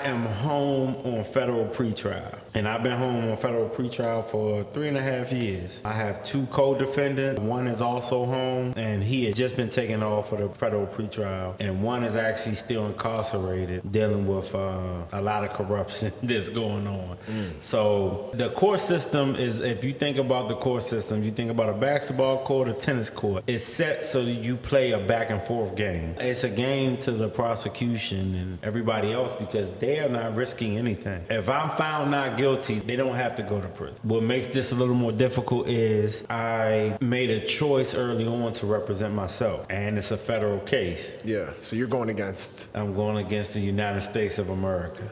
am home on federal pretrial, and I've been home on federal pretrial for 3.5 years. I have 2 co-defendants. One is also home, and he has just been taken off for the federal pretrial, and one is actually still incarcerated, dealing with a lot of corruption that's going on. So the court system is, if you think about the court system, you think about a basketball court, a tennis court. It's set so that you play a back and forth game. It's a game to the prosecution and everybody else because they are not risking anything. If I'm found not guilty, they don't have to go to prison. What makes this a little more difficult is I made a choice early on to represent myself, and it's a federal case. Yeah, so you're going against? I'm going against the United States of America.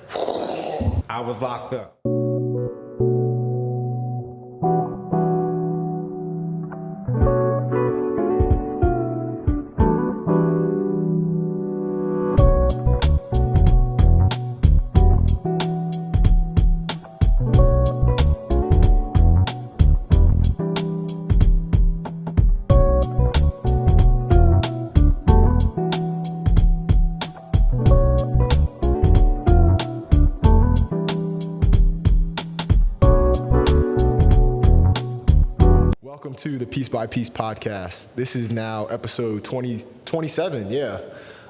I was locked up. Welcome to the Piece by Piece podcast. This is now episode 27. Yeah.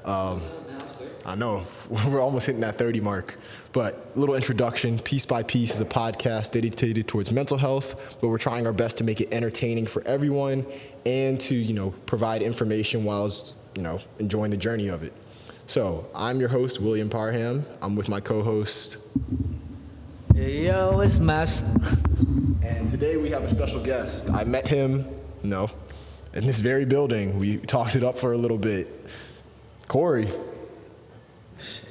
I know we're almost hitting that 30 mark, but a little introduction. Piece by Piece is a podcast dedicated towards mental health, but we're trying our best to make it entertaining for everyone and to, provide information while, enjoying the journey of it. So I'm your host, William Parham. I'm with my co-host. Yo, it's Mas. And today we have a special guest. I met him, in this very building. We talked it up for a little bit. Corey,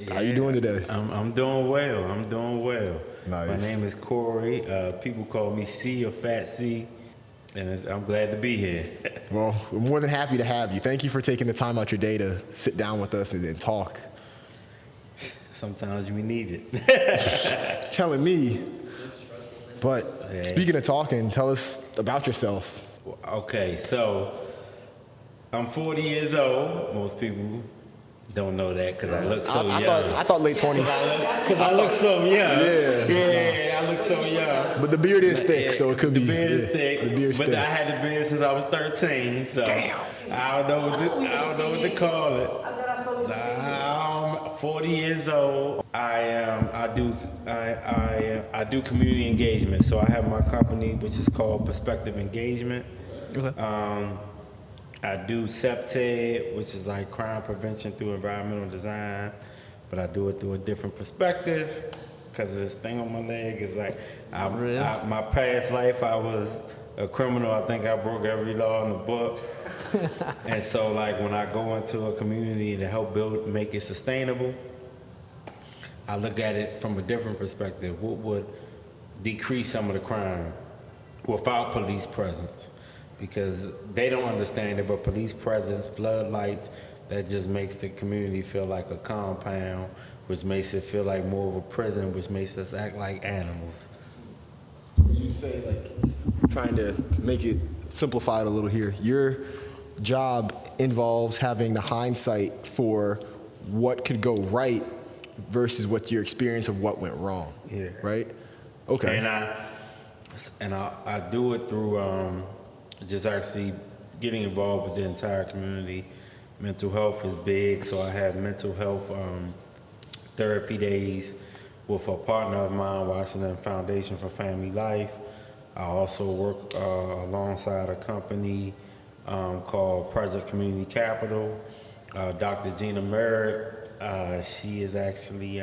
how you doing today? I'm doing well. Nice. My name is Corey. People call me C or Fat C, and I'm glad to be here. Well, we're more than happy to have you. Thank you for taking the time out your day to sit down with us and talk. Sometimes we need it. Telling me. But speaking of talking, tell us about yourself. Okay, so I'm 40 years old. Most people don't know that because I look so young. I thought late 20s. Because I look so young. Yeah, I look so young. But the beard is thick, so it could be. The beard is thick. The beard's thick. I had the beard since I was 13, so damn. I don't know what to call it. I'm 40 years old. I do community engagement. So I have my company, which is called Perspective Engagement. Okay. I do CEPTED, which is like crime prevention through environmental design, but I do it through a different perspective because of this thing on my leg. It's like my past life, I was a criminal. I think I broke every law in the book. And so like when I go into a community to help make it sustainable, I look at it from a different perspective. What would decrease some of the crime without police presence? Because they don't understand it, but police presence, floodlights, that just makes the community feel like a compound, which makes it feel like more of a prison, which makes us act like animals. You'd say, trying to make it simplified a little here, your job involves having the hindsight for what could go right versus what your experience of what went wrong. Yeah. Right? Okay. And I do it through just actually getting involved with the entire community. Mental health is big, so I have mental health therapy days with a partner of mine, Washington Foundation for Family Life. I also work alongside a company called Project Community Capital. Dr. Gina Merritt, she is actually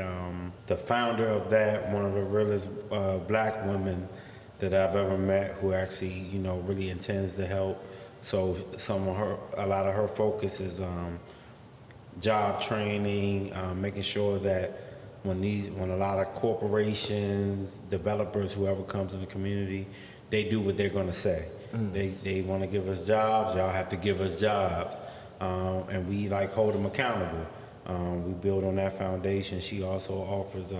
the founder of that, one of the realest black women that I've ever met who actually, really intends to help. So a lot of her focus is job training, making sure that when a lot of corporations, developers, whoever comes in the community, they do what they're gonna say. They wanna give us jobs, y'all have to give us jobs. And we hold them accountable. We build on that foundation. She also offers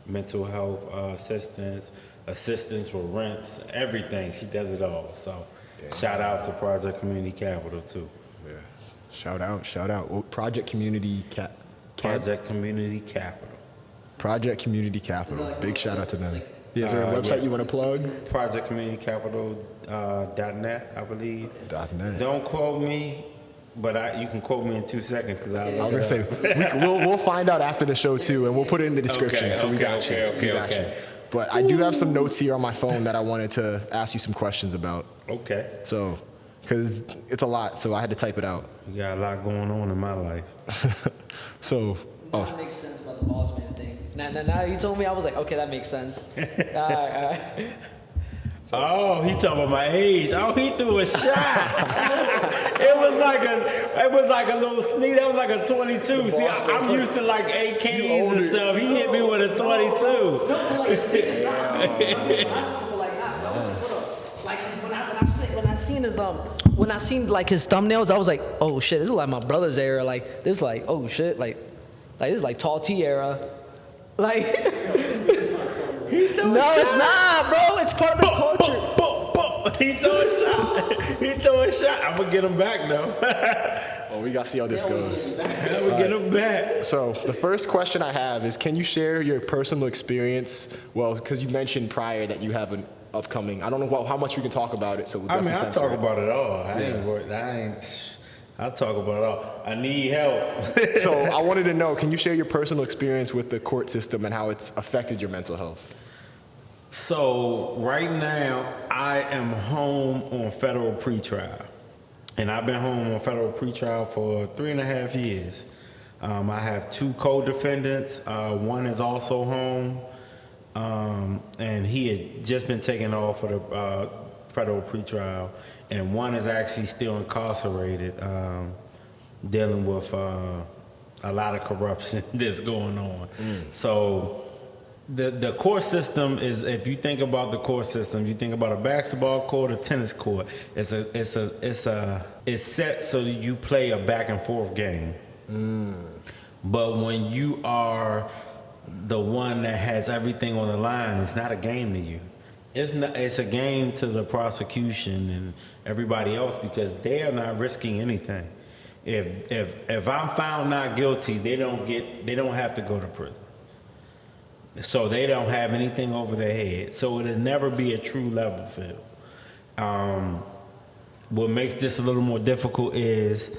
mental health assistance with rents, everything. She does it all. So shout out to Project Community Capital too. Yeah. Shout out. Well, Project Community Project Community Capital. Project Community Capital. Big shout out to them. Is there a website you want to plug? ProjectCommunityCapital.net, I believe. .net. Don't quote me, but you can quote me in 2 seconds because I I was gonna say we'll find out after the show too, and we'll put it in the description. Okay, so we got you. okay. We got you. But I do have some notes here on my phone that I wanted to ask you some questions about. Okay. So, because it's a lot, so I had to type it out. We got a lot going on in my life. So, That makes sense about the boss man thing. Now you told me, I was like, okay, that makes sense. All right. Oh, he talking about my age. Oh, he threw a shot. it was like a little sneak. That was like a 22. See, I'm used to like AKs and stuff. He hit me with a 22. When I seen like his thumbnails, I was like, oh shit, this is like my brother's era. Like this, like oh shit, like this is like tall T era. Like no, it's not, bro. It's part of the culture. He threw a shot. I'm gonna get him back though. well, we gotta see how this goes. I'm gonna get him back. So the first question I have is, can you share your personal experience? Well, because you mentioned prior that you have an upcoming. I don't know how much we can talk about it. So we'll definitely I censor talk it. about it all. I talk about it all. I need help. So I wanted to know, can you share your personal experience with the court system and how it's affected your mental health? So right now, I am home on federal pretrial. And I've been home on federal pretrial for 3.5 years. I have 2 co-defendants. One is also home. And he had just been taken off for the federal pretrial. And one is actually still incarcerated, dealing with a lot of corruption that's going on. So the court system is, if you think about the court system, you think about a basketball court, a tennis court. It's set so that you play a back and forth game. But when you are the one that has everything on the line, it's not a game to you. It's a game to the prosecution and everybody else because they are not risking anything. If I'm found not guilty, they don't have to go to prison. So they don't have anything over their head. So it'll never be a true level field. What makes this a little more difficult is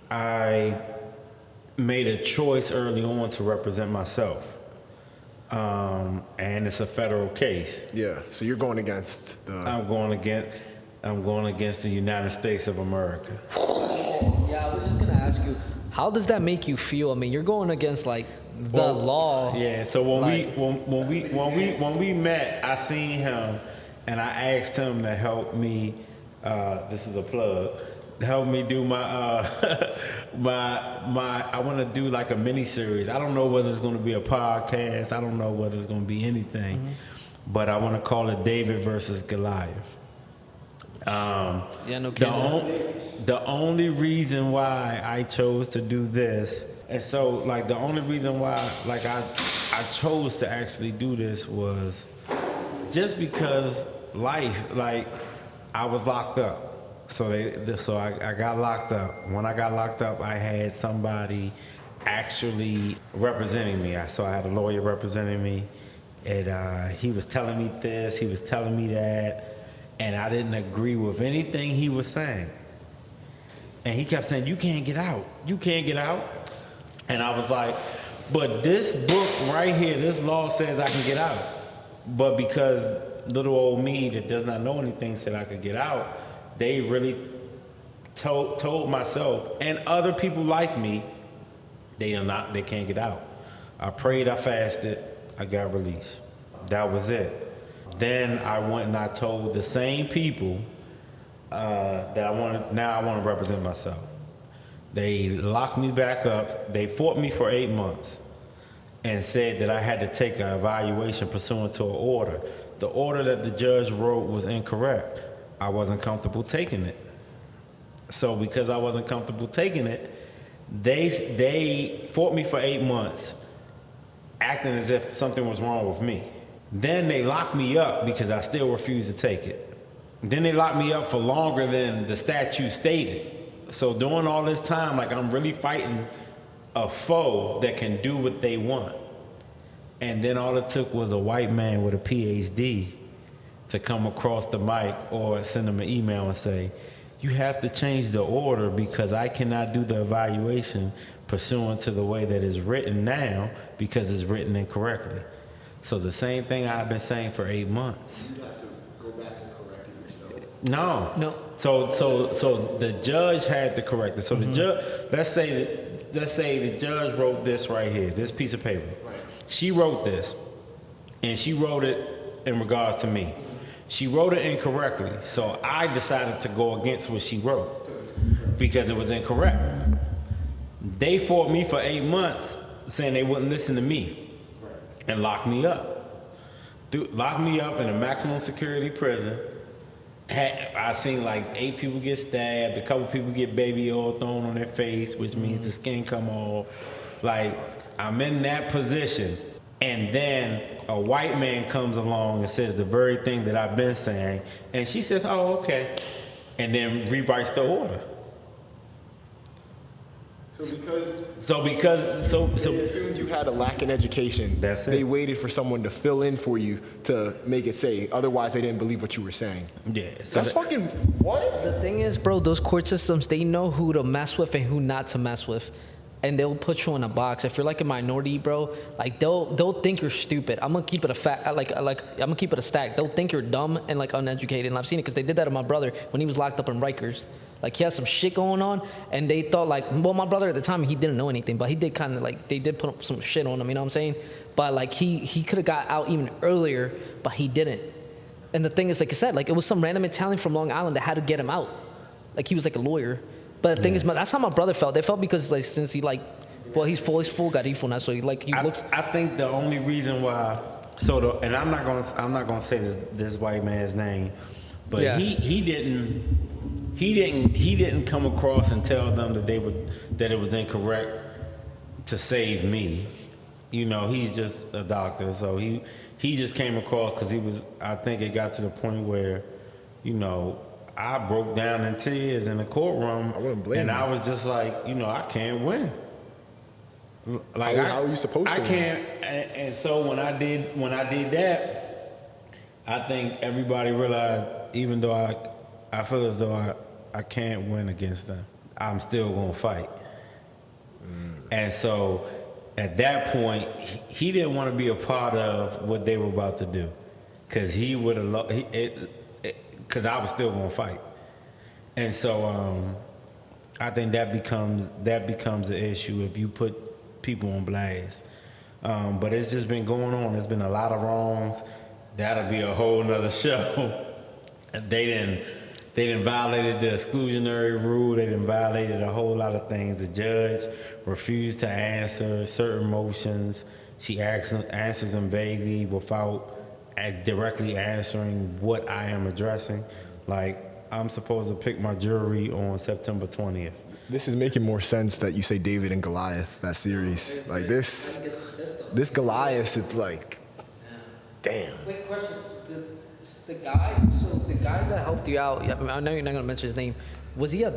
I made a choice early on to represent myself. And it's a federal case. Yeah, so you're going against the... I'm going against the United States of America. Yeah, I was just gonna ask you, how does that make you feel? I mean, you're going against like the law. Yeah. So when we met, I seen him, and I asked him to help me. This is a plug. Help me do my I want to do like a mini series. I don't know whether it's going to be a podcast. I don't know whether it's going to be anything, but I want to call it David versus Goliath. Yeah, no kidding. The only reason why I chose to do this, and so like the only reason why like I chose to actually do this was just because life, like I was locked up. So I got locked up. When I got locked up, I had somebody actually representing me. So I had a lawyer representing me, and he was telling me this, he was telling me that, and I didn't agree with anything he was saying. And he kept saying, "You can't get out. You can't get out." And I was like, "But this book right here, this law says I can get out." But because little old me that does not know anything said I could get out, they really told myself and other people like me, they can't get out. I prayed, I fasted, I got released. That was it. Then I went and I told the same people that I want to represent myself. They locked me back up. They fought me for 8 months and said that I had to take an evaluation pursuant to an order. The order that the judge wrote was incorrect. I wasn't comfortable taking it. So because I wasn't comfortable taking it, they fought me for 8 months, acting as if something was wrong with me. Then they locked me up because I still refused to take it. Then they locked me up for longer than the statute stated. So during all this time, like I'm really fighting a foe that can do what they want. And then all it took was a white man with a PhD to come across the mic or send them an email and say, you have to change the order because I cannot do the evaluation pursuant to the way that it's written now because it's written incorrectly. So the same thing I've been saying for 8 months. You have to go back and correct it yourself. No. So the judge had to correct it. So the judge, let's say the judge wrote this right here, this piece of paper. Right. She wrote this, and she wrote it in regards to me. She wrote it incorrectly, so I decided to go against what she wrote because it was incorrect. They fought me for 8 months saying they wouldn't listen to me and locked me up. Locked me up in a maximum security prison. I seen like 8 people get stabbed, a couple people get baby oil thrown on their face, which means the skin come off. Like, I'm in that position, and then a white man comes along and says the very thing that I've been saying, and she says, oh, okay, and then rewrites the order. So they assumed you had a lack in education. That's it. They waited for someone to fill in for you to make it say. Otherwise, they didn't believe what you were saying. Yeah. So That's fucking what? The thing is, bro, those court systems, they know who to mess with and who not to mess with. And they'll put you in a box. If you're like a minority, bro, like they'll think you're stupid. I'm gonna keep it a fact. I'm gonna keep it a stack. They'll think you're dumb and like uneducated. And I've seen it because they did that to my brother when he was locked up in Rikers. Like he had some shit going on, and they thought like, well, my brother at the time he didn't know anything, but he did kind of like they did put up some shit on him. You know what I'm saying? But like he could have got out even earlier, but he didn't. And the thing is, like I said, like it was some random Italian from Long Island that had to get him out. Like he was like a lawyer. But the thing is, that's how my brother felt. They felt because like since he like, well, he's full garifo now, so he looks. I think the only reason why, and I'm not gonna say this white man's name, but Yeah. he didn't come across and tell them that it was incorrect to save me. You know, he's just a doctor, so he just came across because I think it got to the point where, you know, I broke down in tears in the courtroom. I wouldn't blame and you. I was just like, you know, I can't win. Like how are you supposed to I win? can't. And so when I did that, I think everybody realized, even though I feel as though I can't win against them, I'm still gonna fight. And so at that point, he didn't want to be a part of what they were about to do, because he would have because I was still gonna fight. And so I think that becomes an issue if you put people on blast. But it's just been going on. There's been a lot of wrongs. That'll be a whole nother show. They didn't violated the exclusionary rule. They didn't violated a whole lot of things. The judge refused to answer certain motions. She answers them vaguely without directly answering what I am addressing. Like, I'm supposed to pick my jury on September 20th. This is making more sense that you say David and Goliath, that series. Like this Goliath is like, damn. Wait, question. The guy that helped you out, I know you're not gonna mention his name. Was he a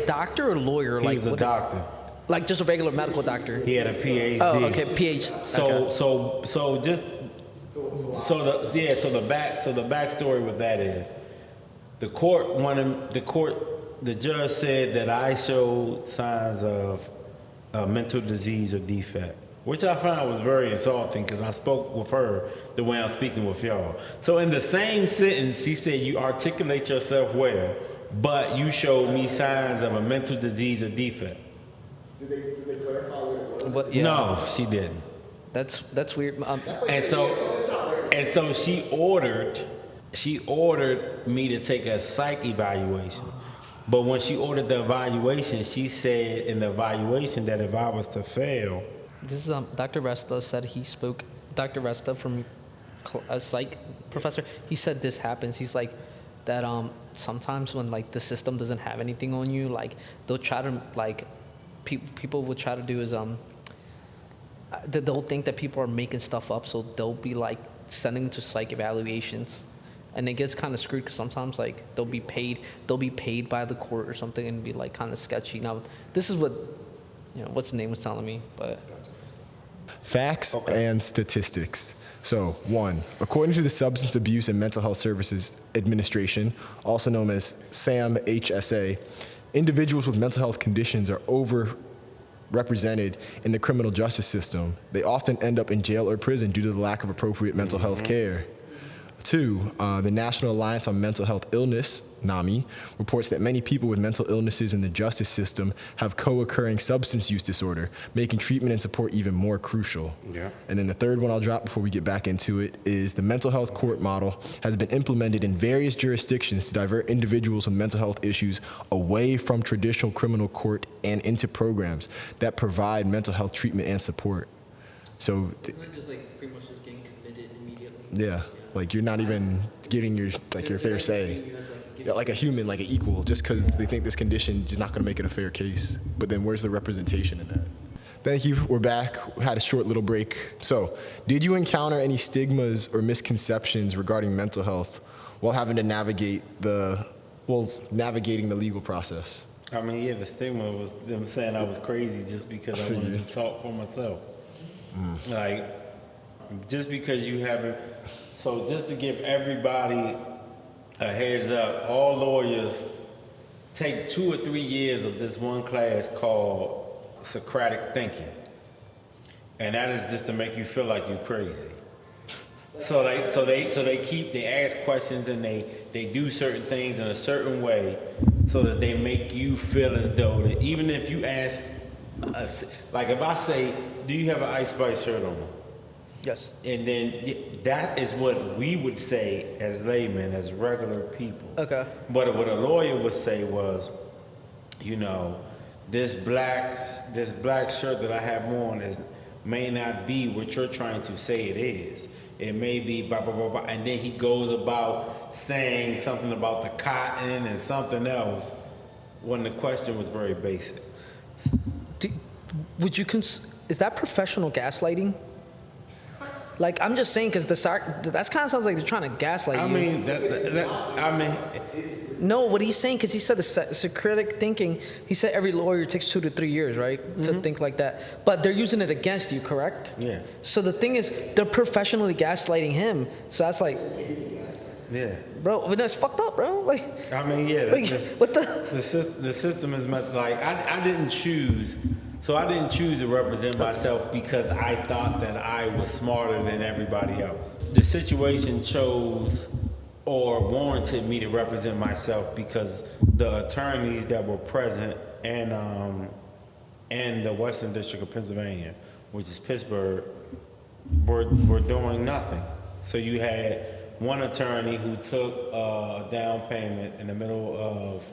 doctor or lawyer? He was a doctor. Like just a regular medical doctor. He had a PhD. Oh, okay, PhD. So the backstory with that is, the judge said that I showed signs of mental disease or defect, which I found was very insulting because I spoke with her the way I'm speaking with y'all. So in the same sentence, she said, you articulate yourself well, but you showed me signs of a mental disease or defect. Did they clarify what it was? But, yeah, No, she didn't. that's weird. And so she ordered me to take a psych evaluation. But when she ordered the evaluation, she said in the evaluation that if I was to fail. This is Dr. Resta said he spoke. Dr. Resta from a psych professor. He said this happens. He's like that. Sometimes when like the system doesn't have anything on you, like they'll try to like people will try to do is they'll think that people are making stuff up, so they'll be like sending to psych evaluations. And it gets kind of screwed because sometimes like they'll be paid by the court or something and be like kind of sketchy. Now this is what what's the name was telling me, but Facts and statistics. So, 1, according to the Substance Abuse and Mental Health Services Administration, also known as SAMHSA, individuals with mental health conditions are overrepresented in the criminal justice system. They often end up in jail or prison due to the lack of appropriate mental health care. 2, the National Alliance on Mental Health Illness, NAMI, reports that many people with mental illnesses in the justice system have co-occurring substance use disorder, making treatment and support even more crucial. Yeah. And then the third one I'll drop before we get back into it is the mental health court model has been implemented in various jurisdictions to divert individuals with mental health issues away from traditional criminal court and into programs that provide mental health treatment and support. So, Just like pretty much just getting committed immediately. yeah. Like you're not even getting your fair say. Yeah, like a human, like an equal, just because they think this condition is not going to make it a fair case. But then where's the representation in that? Thank you. We're back. We had a short little break. So, did you encounter any stigmas or misconceptions regarding mental health while having to navigating the legal process? I mean, yeah, the stigma was them saying I was crazy just because I wanted to talk for myself. Like, just because you haven't. So just to give everybody a heads up, all lawyers take 2 or 3 years of this one class called Socratic thinking. And that is just to make you feel like you're crazy. So they ask questions and they do certain things in a certain way so that they make you feel as though that even if you ask, like if I say, do you have an Ice Spice shirt on? Yes. And then that is what we would say as laymen, as regular people. Okay. But what a lawyer would say was, you know, this black shirt that I have on may not be what you're trying to say it is. It may be blah, blah, blah, blah. And then he goes about saying something about the cotton and something else when the question was very basic. Is that professional gaslighting? Like, I'm just saying, because that kind of sounds like they're trying to gaslight you. No, what he's saying, because he said the Socratic thinking, he said every lawyer takes 2 to 3 years, right, to think like that. But they're using it against you, correct? Yeah. So the thing is, they're professionally gaslighting him. So that's like, Yeah. bro, that's fucked up, bro. Like, I mean, yeah. like, what the? The system is much like, I didn't choose. So I didn't choose to represent myself because I thought that I was smarter than everybody else. The situation chose or warranted me to represent myself because the attorneys that were present in the Western District of Pennsylvania, which is Pittsburgh, were doing nothing. So you had one attorney who took a down payment in the middle of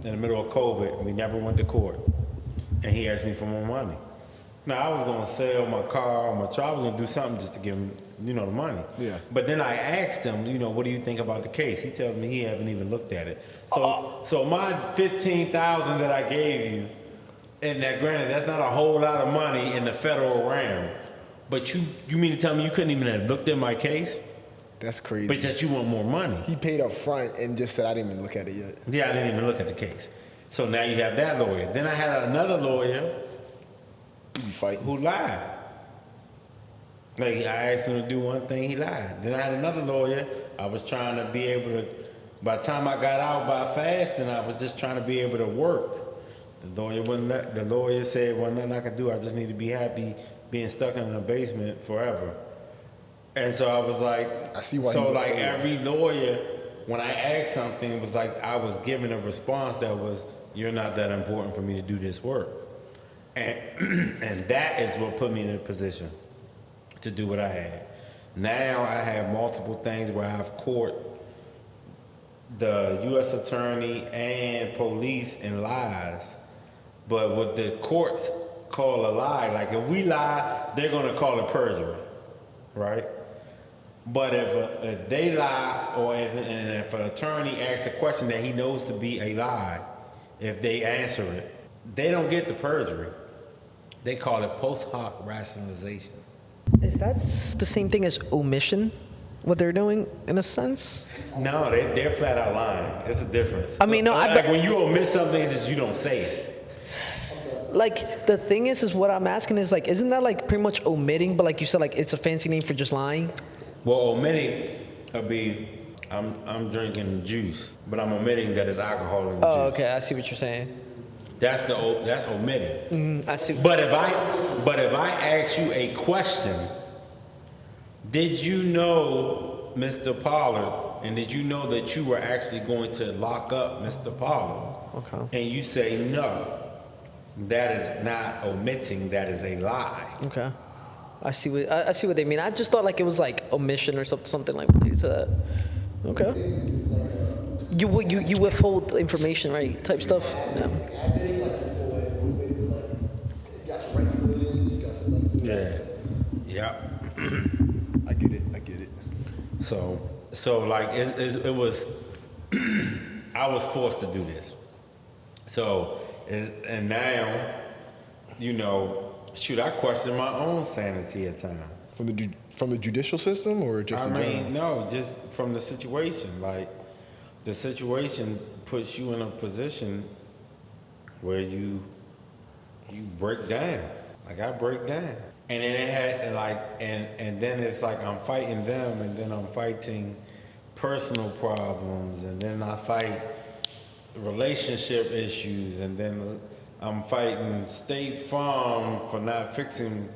COVID. We never went to court. And he asked me for more money. Now, I was going to sell my car or my truck. I was going to do something just to give him, the money. Yeah. But then I asked him, what do you think about the case? He tells me he haven't even looked at it. So my $15,000 that I gave you, and that granted, that's not a whole lot of money in the federal realm. But you mean to tell me you couldn't even have looked at my case? That's crazy. But just you want more money. He paid up front and just said, I didn't even look at it yet. Yeah, I didn't even look at the case. So now you have that lawyer. Then I had another lawyer who lied. Like, I asked him to do one thing, he lied. Then I had another lawyer. I was trying to be able to, by the time I got out by fasting, I was just trying to be able to work. The lawyer said, well, nothing I could do. I just need to be happy being stuck in a basement forever. And so I was like, I see why. So like every lawyer, when I asked something, it was like I was given a response that was, you're not that important for me to do this work. And that is what put me in a position to do what I had. Now I have multiple things where I've court the U.S. attorney and police in lies. But what the courts call a lie, like if we lie, they're gonna call it perjury, right? But if they lie, or if an attorney asks a question that he knows to be a lie, if they answer it, they don't get the perjury. They call it Post-Hoc Rationalization. Is that the same thing as omission? What they're doing, in a sense? No, they're flat out lying. It's a difference. I mean, no, like when you omit something, it's just you don't say it. Like, the thing is what I'm asking is, like, isn't that, like, pretty much omitting, but like you said, like, it's a fancy name for just lying? Well, omitting would be, I'm drinking juice, but I'm omitting that it's alcohol in the juice. Oh, okay, I see what you're saying. That's omitting. I see. But if I ask you a question, did you know Mr. Pollard, and did you know that you were actually going to lock up Mr. Pollard? Okay. And you say no, that is not omitting, that is a lie. Okay. I see what they mean. I just thought like it was like omission or something like related to that. Okay. You withhold information, right? Type stuff. Yeah. Yeah. Yeah. I get it. So like it was, I was forced to do this. So, and now, you know, shoot, I question my own sanity at times. From the judicial system or just in general? No, just from the situation. Like, the situation puts you in a position where you break down. Like, I break down. And then it had, like, and then it's like I'm fighting them, and then I'm fighting personal problems, and then I fight relationship issues, and then I'm fighting State Farm for not fixing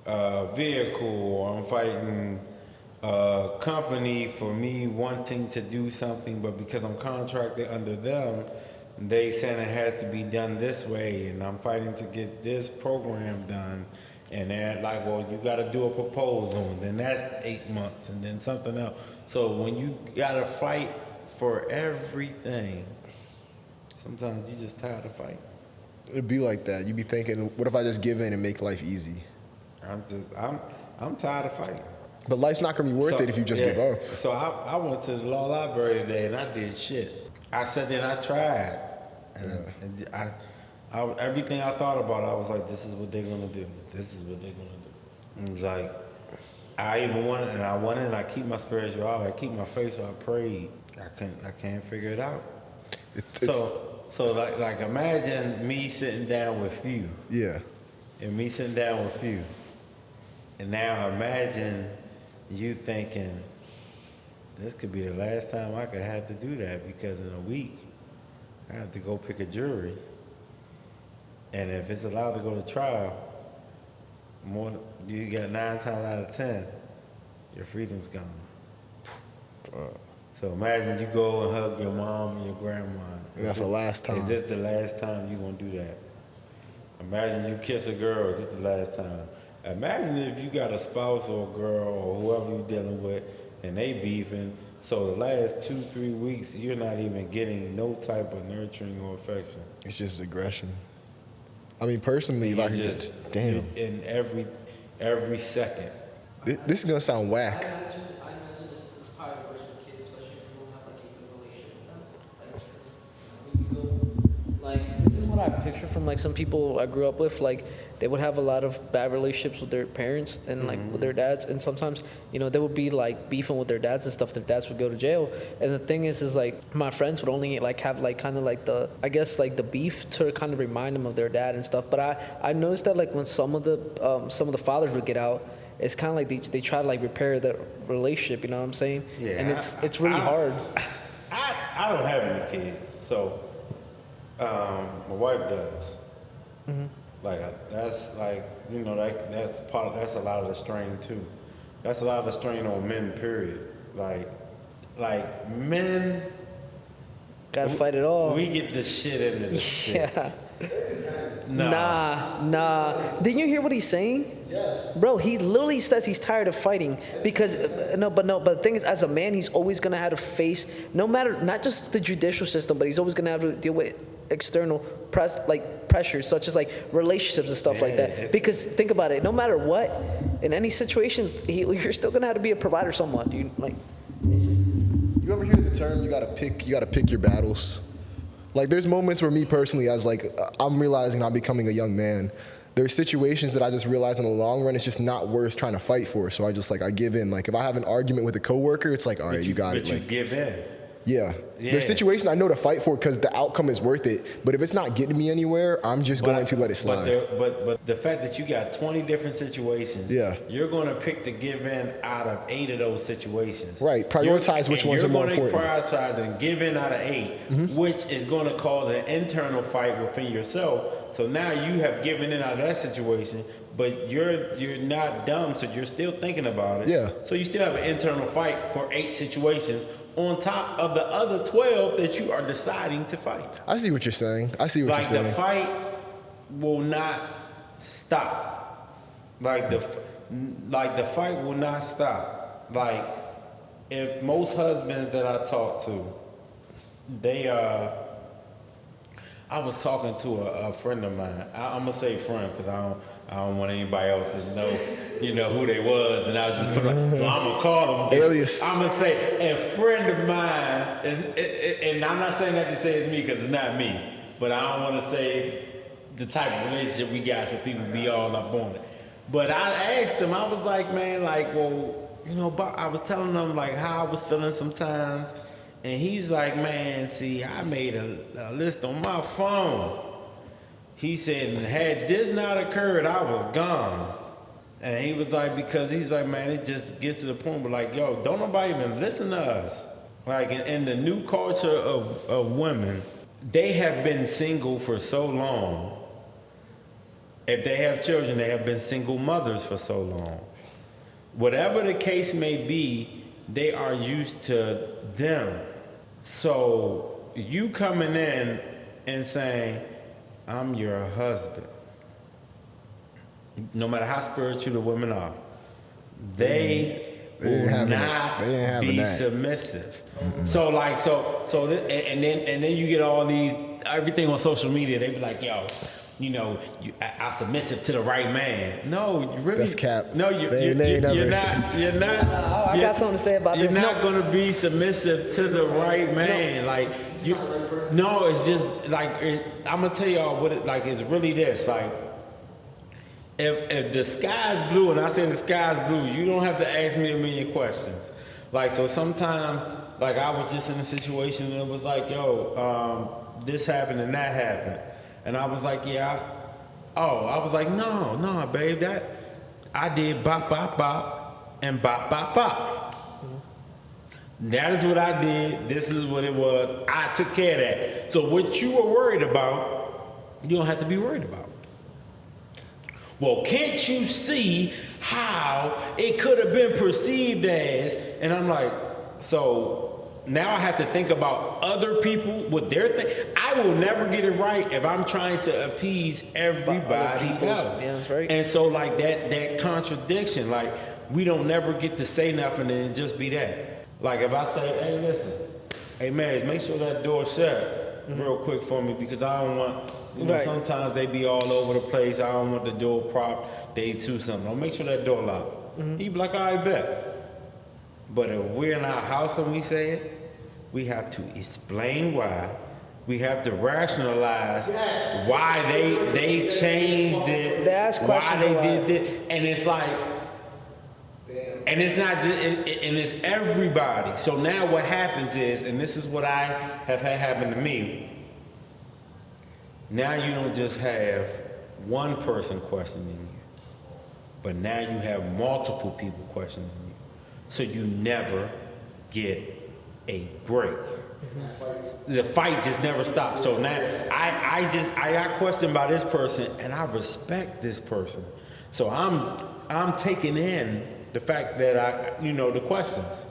a vehicle, or I'm fighting a company for me wanting to do something, but because I'm contracted under them, they saying it has to be done this way, and I'm fighting to get this program done, and they're like, well, you got to do a proposal, and then that's 8 months, and then something else. So when you got to fight for everything, sometimes you just tired of fighting. It'd be like that. You'd be thinking, what if I just give in and make life easy? I'm tired of fighting. But life's not gonna be worth it if you just give up. So I went to the law library today and I did shit. I sat there and I tried, and I everything I thought about, I was like, this is what they're gonna do. This is what they're gonna do. And it was like, I went in and I keep my spirituality, I keep my faith, so I prayed. I can't figure it out. So like imagine me sitting down with you. Yeah. And me sitting down with you. And now imagine you thinking, this could be the last time I could have to do that, because in a week, I have to go pick a jury. And if it's allowed to go to trial, you got 9 times out of 10, your freedom's gone. So imagine you go and hug your mom and your grandma. And that's the last time. Is this the last time you're gonna do that? Imagine you kiss a girl, is this the last time? Imagine if you got a spouse or a girl or whoever you're dealing with and they beefing, so the last 2-3 weeks you're not even getting no type of nurturing or affection. It's just aggression. I mean, personally, if I could just, damn. In every second. This is gonna sound whack. I imagine this is probably worse for kids, especially if you don't have like a good relationship with them. Like, this is what I picture from like some people I grew up with. Like, they would have a lot of bad relationships with their parents and like with their dads, and sometimes, you know, they would be like beefing with their dads and stuff. Their dads would go to jail, and the thing is like my friends would only like have like kind of like the, I guess like the beef to kind of remind them of their dad and stuff. But I noticed that like when some of the fathers would get out, it's kind of like they try to like repair the relationship. You know what I'm saying? Yeah. And it's really hard. I don't have any kids, so my wife does. Mm-hmm. Like that's like, you know, that's a lot of the strain too. That's a lot of the strain on men. Period. Like men Gotta fight it all. We get the shit into the shit. Yeah. Nah. Nah. Didn't you hear what he's saying? Yes. Bro, he literally says he's tired of fighting because but the thing is, as a man, he's always gonna have to face, no matter, not just the judicial system, but he's always gonna have to deal with external pressures such as like relationships and stuff like that. Because think about it, no matter what, in any situation, you're still gonna have to be a provider somewhat, dude. Like, it's just, you ever hear the term, you gotta pick your battles? Like, there's moments where me personally, as like, I'm realizing I'm becoming a young man, there's situations that I just realize in the long run, it's just not worth trying to fight for. So I give in. Like, if I have an argument with a coworker, it's like, all right, you got it. But you like, give in. Yeah. Yeah. There's situations I know to fight for because the outcome is worth it. But if it's not getting me anywhere, I'm just going to let it slide. But the fact that you got 20 different situations, Yeah. you're going to pick the give in out of 8 of those situations. Right. Prioritize which ones are more important. You're going to prioritize and give in out of 8, which is going to cause an internal fight within yourself. So now you have given in out of that situation, but you're not dumb, so you're still thinking about it. Yeah. So you still have an internal fight for 8 situations on top of the other 12 that you are deciding to fight. I see what you're saying. Like the fight will not stop. Like the fight will not stop. Like if most husbands that I talk to, they I was talking to a friend of mine. I'm gonna say friend because I don't want anybody else to know, who they was, and I was just so I'm gonna call them alias. I'm gonna say a friend of mine and I'm not saying that to say it's me because it's not me, but I don't want to say the type of relationship we got so people be all up on it. But I asked him, I was like, man, like, well, I was telling them like how I was feeling sometimes, and he's like, man, see, I made a list on my phone. He said, had this not occurred, I was gone. And he was like, because he's like, man, it just gets to the point where like, yo, don't nobody even listen to us. Like in the new culture of women, they have been single for so long. If they have children, they have been single mothers for so long. Whatever the case may be, they are used to them. So you coming in and saying, I'm your husband. No matter how spiritual the women are, they will not be submissive. Mm-mm. So then you get all these everything on social media. They be like, yo, I'm submissive to the right man. No, you really. That's cap. No, you're not. You're not. I got something to say about this. You're not going to be submissive to the right man. No, it's just like I'm gonna tell y'all what it like. It's really this. Like, if the sky's blue and I say the sky's blue, you don't have to ask me a million questions. Like, so sometimes, like I was just in a situation and it was like, yo, this happened and that happened. And I was like, I was like, no, babe, that I did bop, bop, bop, and bop, bop, bop. That is what I did. This is what it was. I took care of that. So what you were worried about, you don't have to be worried about. Well, can't you see how it could have been perceived as? And I'm like, so now I have to think about other people with their thing. I will never get it right if I'm trying to appease everybody else. Yeah, that's right. And so like that contradiction, like we don't never get to say nothing and it just be that. Like if I say, hey, listen, hey, man, make sure that door's shut real quick for me because I don't want, sometimes they be all over the place. I don't want the door propped. They do something. I'll make sure that door locked. He be like, all right, bet. But if we're in our house and we say it, we have to explain why. We have to rationalize why they changed it, why they did it. And it's like, and it's not just, and it's everybody. So now what happens is, and this is what I have had happen to me, now you don't just have one person questioning you, but now you have multiple people questioning you. So you never get a break. The fight just never stops. So now I got questioned by this person and I respect this person. So I'm taking in the fact that the questions.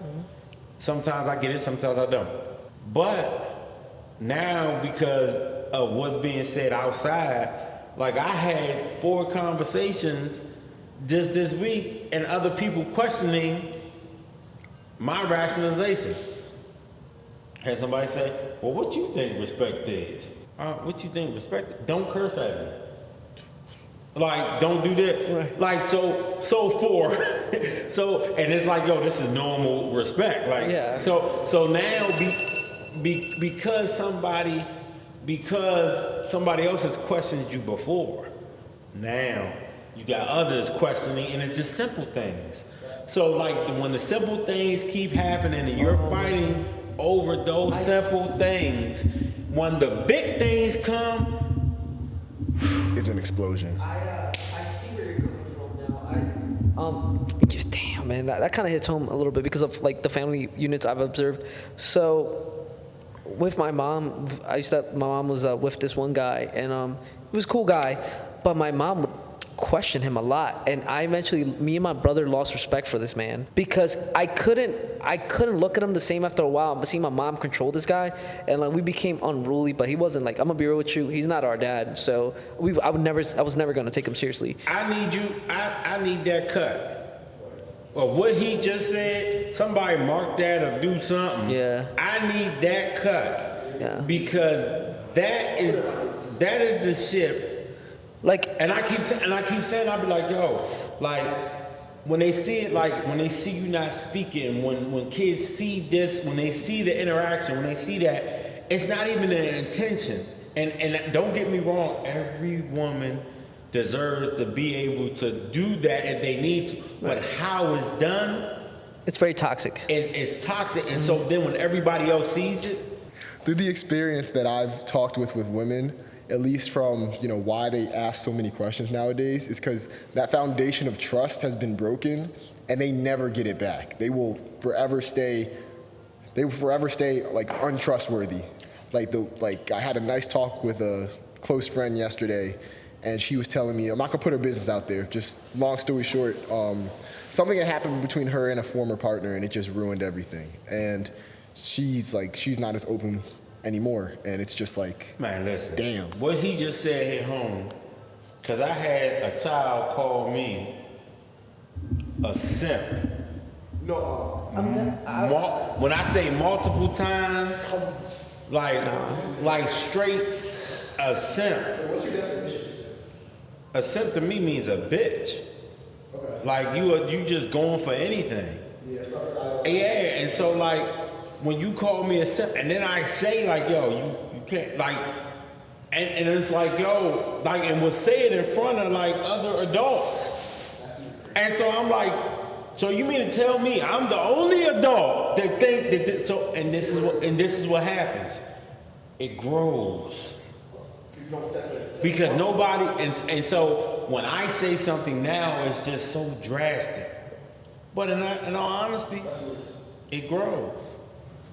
Sometimes I get it, sometimes I don't. But now because of what's being said outside, like I had 4 conversations just this week and other people questioning my rationalization. Had somebody say, well, what you think respect is? What you think respect is? Don't curse at me. Like, don't do that. Right. Like, so and it's like, yo, this is normal respect. Like, yeah. So now because somebody else has questioned you before, now you got others questioning, and it's just simple things. So like when the simple things keep happening and you're fighting over those simple things. When the big things come, It's an explosion. I see where you're coming from now. Just damn, man, that kind of hits home a little bit because of like the family units I've observed. So with my mom, my mom was with this one guy, and he was a cool guy, but my mom would question him a lot, and me and my brother lost respect for this man because I couldn't look at him the same after a while. But seeing my mom control this guy, and like we became unruly. But he wasn't like, I'm gonna be real with you, he's not our dad. So I was never gonna take him seriously. I need that cut. Of what he just said, somebody mark that or do something. Yeah. I need that cut. Yeah. Because that is the shit. Like, And I keep saying, I'll be like, yo, like, when they see it, like, when they see you not speaking, when kids see this, when they see the interaction, when they see that, it's not even an intention. And don't get me wrong, every woman deserves to be able to do that if they need to. But how it's done, it's very toxic. it's toxic. And so then when everybody else sees it, Through the experience that I've talked with women, at least from why they ask so many questions nowadays, is because that foundation of trust has been broken, and they never get it back. They will forever stay like untrustworthy. Like I had a nice talk with a close friend yesterday, and she was telling me, I'm not gonna put her business out there. Just long story short, something had happened between her and a former partner, and it just ruined everything. And she's not as open anymore, and it's just like, man, listen. Damn. What he just said hit home, because I had a child call me a simp. no. When I say multiple times, like straight a simp. What's your definition of simp? A simp to me means a bitch. Okay. Like you just going for anything. Yeah, sorry. Yeah, and so like when you call me a simp, and then I say like, yo, you can't like, and it's like, yo, like, and we'll say it in front of like other adults, and so I'm like, so you mean to tell me I'm the only adult that think that this, so, and this is what happens, it grows. Because nobody, and so when I say something now, it's just so drastic. But in all honesty, it grows.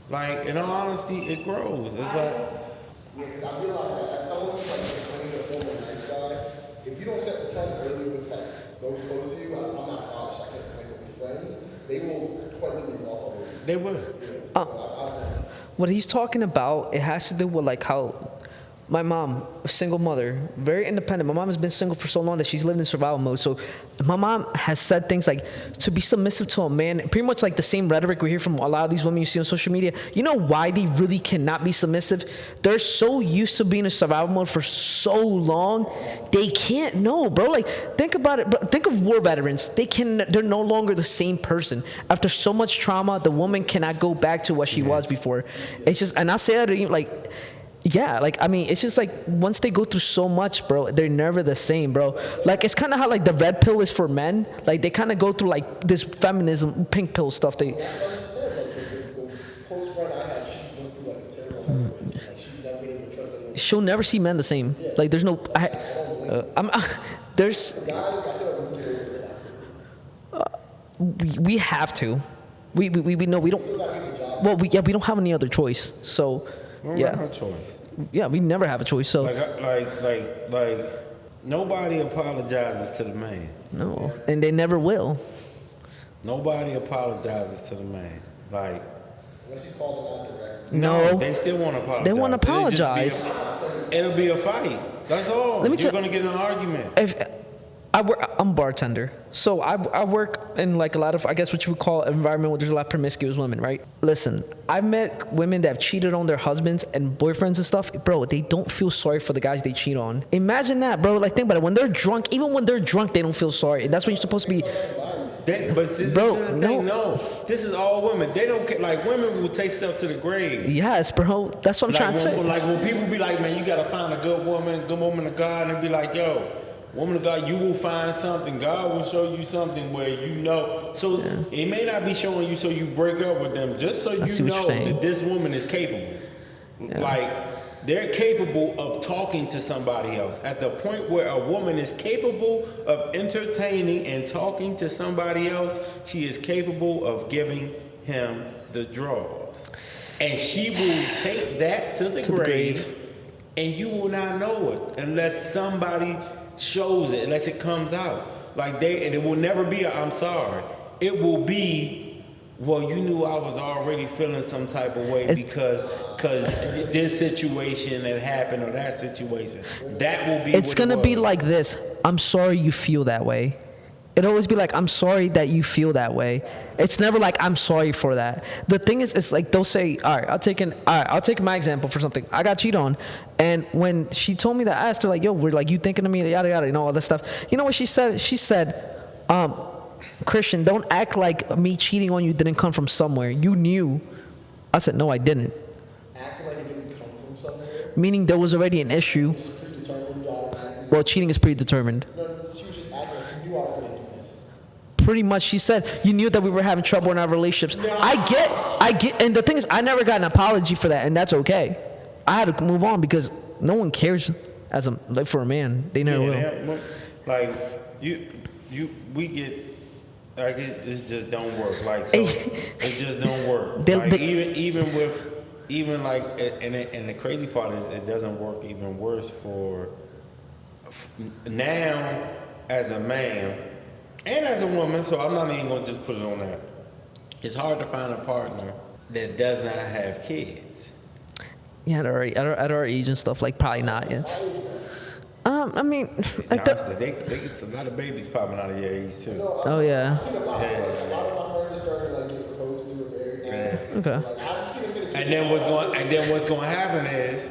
Like, in all honesty, it grows. It's like... Yeah, because I realize that as someone who's like claiming to form a nice guy, if you don't set the tone early with like those close to you, I'm not father, so I can't explain it with friends, they will quite literally walk all over you. They would. Yeah. So I don't know. what he's talking about, it has to do with like how my mom, a single mother, very independent. My mom has been single for so long that she's lived in survival mode. So my mom has said things like to be submissive to a man, pretty much like the same rhetoric we hear from a lot of these women you see on social media. You know why they really cannot be submissive? They're so used to being in survival mode for so long, they can't know, bro. Like, think about it, bro. Think of war veterans. They're no longer the same person. After so much trauma, the woman cannot go back to what she was before. It's just, and I say that like, yeah, like, I mean, it's just like once they go through so much, bro, they're never the same, bro. Like, it's kind of how like the red pill is for men. Like, they kind of go through like this feminism, pink pill stuff. That's what I just said. Like, the close friend I had, she went through like a terrible heartbreak. Like, she's never been able to trust anyone. She'll never see men the same. Like, there's no, there's, Guys, I feel like we get over it. we have to. We know we don't. Well, we don't have any other choice. So, yeah. No choice. Yeah, we never have a choice. So Like, nobody apologizes to the man. no, and they never will. Nobody apologizes to the man. Like, Unless you call them out direct. No, they still want to apologize. They wanna apologize. It'll be a fight. That's all. Let me You're tell- gonna get in an argument. I'm a bartender, so I work in like a lot of, I guess what you would call an environment where there's a lot of promiscuous women, right? Listen, I've met women that have cheated on their husbands and boyfriends and stuff. Bro, they don't feel sorry for the guys they cheat on. Imagine that, bro. Like, think about it. When they're drunk, even when they're drunk, they don't feel sorry. And that's when you're supposed to be. But this Bro, is the no. thing. No, this is all women. They don't care. Like, women will take stuff to the grave. Yes, bro. That's what I'm trying to say. Like when people be like, man, you gotta find a good woman of God, and be like, yo, woman of God, you will find something. God will show you something where you know. So it may not be showing you so you break up with them, just so you know that this woman is capable. Yeah. Like, they're capable of talking to somebody else. At the point where a woman is capable of entertaining and talking to somebody else, she is capable of giving him the draws. And she will take that to the grave, and you will not know it unless somebody shows it, unless it comes out. And it will never be a "I'm sorry." It will be, "Well, you knew I was already feeling some type of way because this situation that happened or that situation." That will be. It's gonna be like this. "I'm sorry you feel that way." It'll always be like, "I'm sorry that you feel that way." It's never like, "I'm sorry for that." The thing is, it's like they'll say, all right, I'll take my example for something. I got cheated on, and when she told me that, I asked her like, "Yo, we're like, you thinking of me, yada yada, all this stuff." You know what she said? She said, "Christian, don't act like me cheating on you didn't come from somewhere. You knew." I said, "No, I didn't." Acting like it didn't come from somewhere. Meaning there was already an issue. It's predetermined automatically. Well, cheating is predetermined. No, she was just acting like you knew I was gonna do this. Pretty much, she said, "You knew that we were having trouble in our relationships." I get, and the thing is, I never got an apology for that, and that's okay. I had to move on because no one cares for a man. They never will. Like we get. Like it just don't work. Like so, it just don't work. Even like, and the crazy part is it doesn't work even worse for now as a man and as a woman. So I'm not even gonna just put it on that. It's hard to find a partner that does not have kids. Yeah, at our age and stuff, like probably not yet. I mean, like honestly, they get a lot of babies popping out of your age too. Oh yeah. I've seen a lot. Like, a lot of my friends are starting to like get proposed to or married. Yeah. Okay. Like, I've seen them get a kid. And then what's going to happen is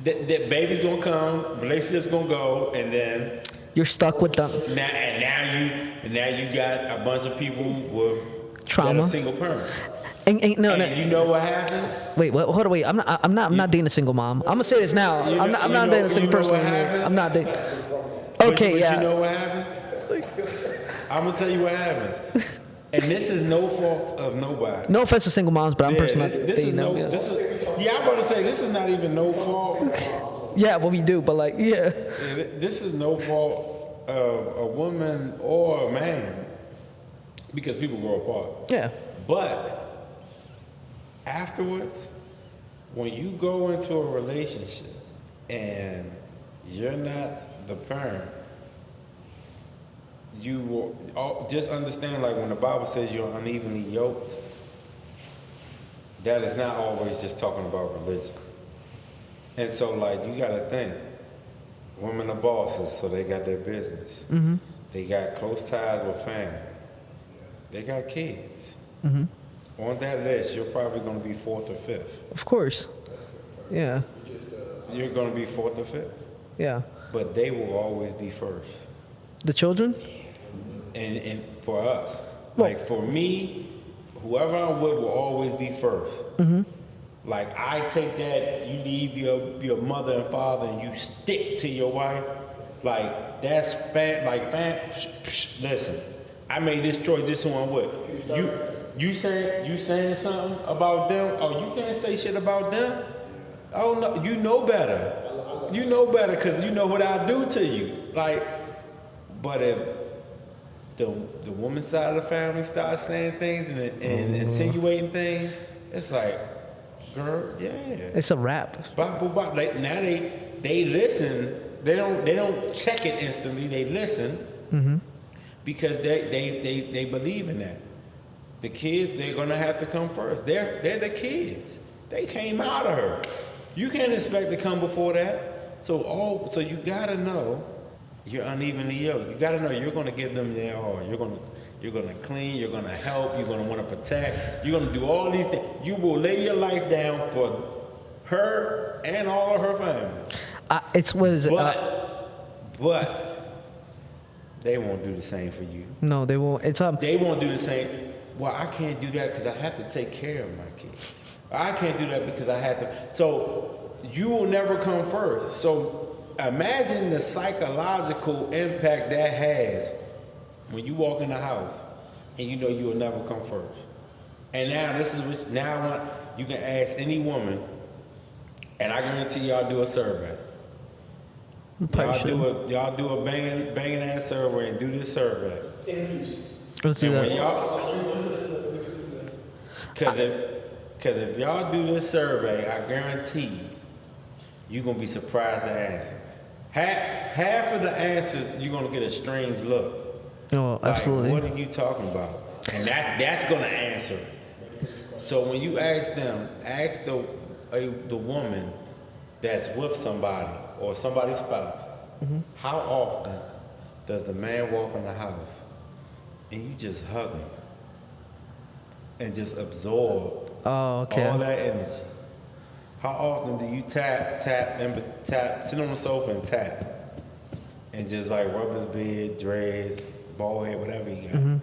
that baby's going to come, relationship's going to go, and then You're stuck with them. now you got a bunch of people with Trauma. that are single parents. And No. You know what happens? Wait, hold on, wait. I'm not dating a single mom. I'm gonna say this now. I'm not dating a single person. I'm not dating. Okay, but yeah. You know what happens? I'm gonna tell you what happens. And this is no fault of nobody. No offense to single moms, but I'm personally not this is dating them. I'm about to say this is not even no fault. Yeah, well, we do, but like, yeah. This is no fault of a woman or a man because people grow apart. Yeah. But afterwards, when you go into a relationship and you're not the parent, you will just understand, like when the Bible says you're unevenly yoked, that is not always just talking about religion. And so, like, you gotta think, women are bosses, so they got their business. Mm-hmm. They got close ties with family. They got kids. Mm-hmm. On that list, you're probably gonna be fourth or fifth. Of course. Yeah. You're gonna be fourth or fifth. Yeah. But they will always be first. The children? And for us, like for me, whoever I'm with will always be first. Mm-hmm. Like I take that, you leave your mother and father and you stick to your wife. Like that's listen, I made this choice, this is who I'm with. You saying something about them? Oh, you can't say shit about them? Oh no, you know better. You know better because you know what I do to you. Like, but if the woman's side of the family starts saying things and insinuating things, it's like, girl, yeah. It's a wrap. Now they listen. They don't check it instantly. They listen because they believe in that. The kids, they're gonna have to come first. They're the kids. They came out of her. You can't expect to come before that. So you gotta know you're unevenly yoked. You gotta know you're gonna give them their all. You're gonna clean. You're gonna help. You're gonna want to protect. You're gonna do all these things. You will lay your life down for her and all of her family. It's what is it? But they won't do the same for you. No, they won't. They won't do the same. Well, I can't do that because I have to take care of my kids. I can't do that because I have to. So you will never come first. So imagine the psychological impact that has when you walk in the house and you know you will never come first. And now this is what, now you can ask any woman, and I guarantee y'all do a survey. Y'all do a banging ass survey and do this survey. Let's do that. Because if y'all do this survey, I guarantee you're gonna be surprised to answer. Half of the answers you're gonna get a strange look. Oh, absolutely. Like, what are you talking about? And that's gonna answer. So when you ask them, ask the woman that's with somebody or somebody's spouse, how often does the man walk in the house and you just hug him and just absorb all that energy? How often do you tap, sit on the sofa and tap, and just like rub his beard, dreads, bald head, whatever you got,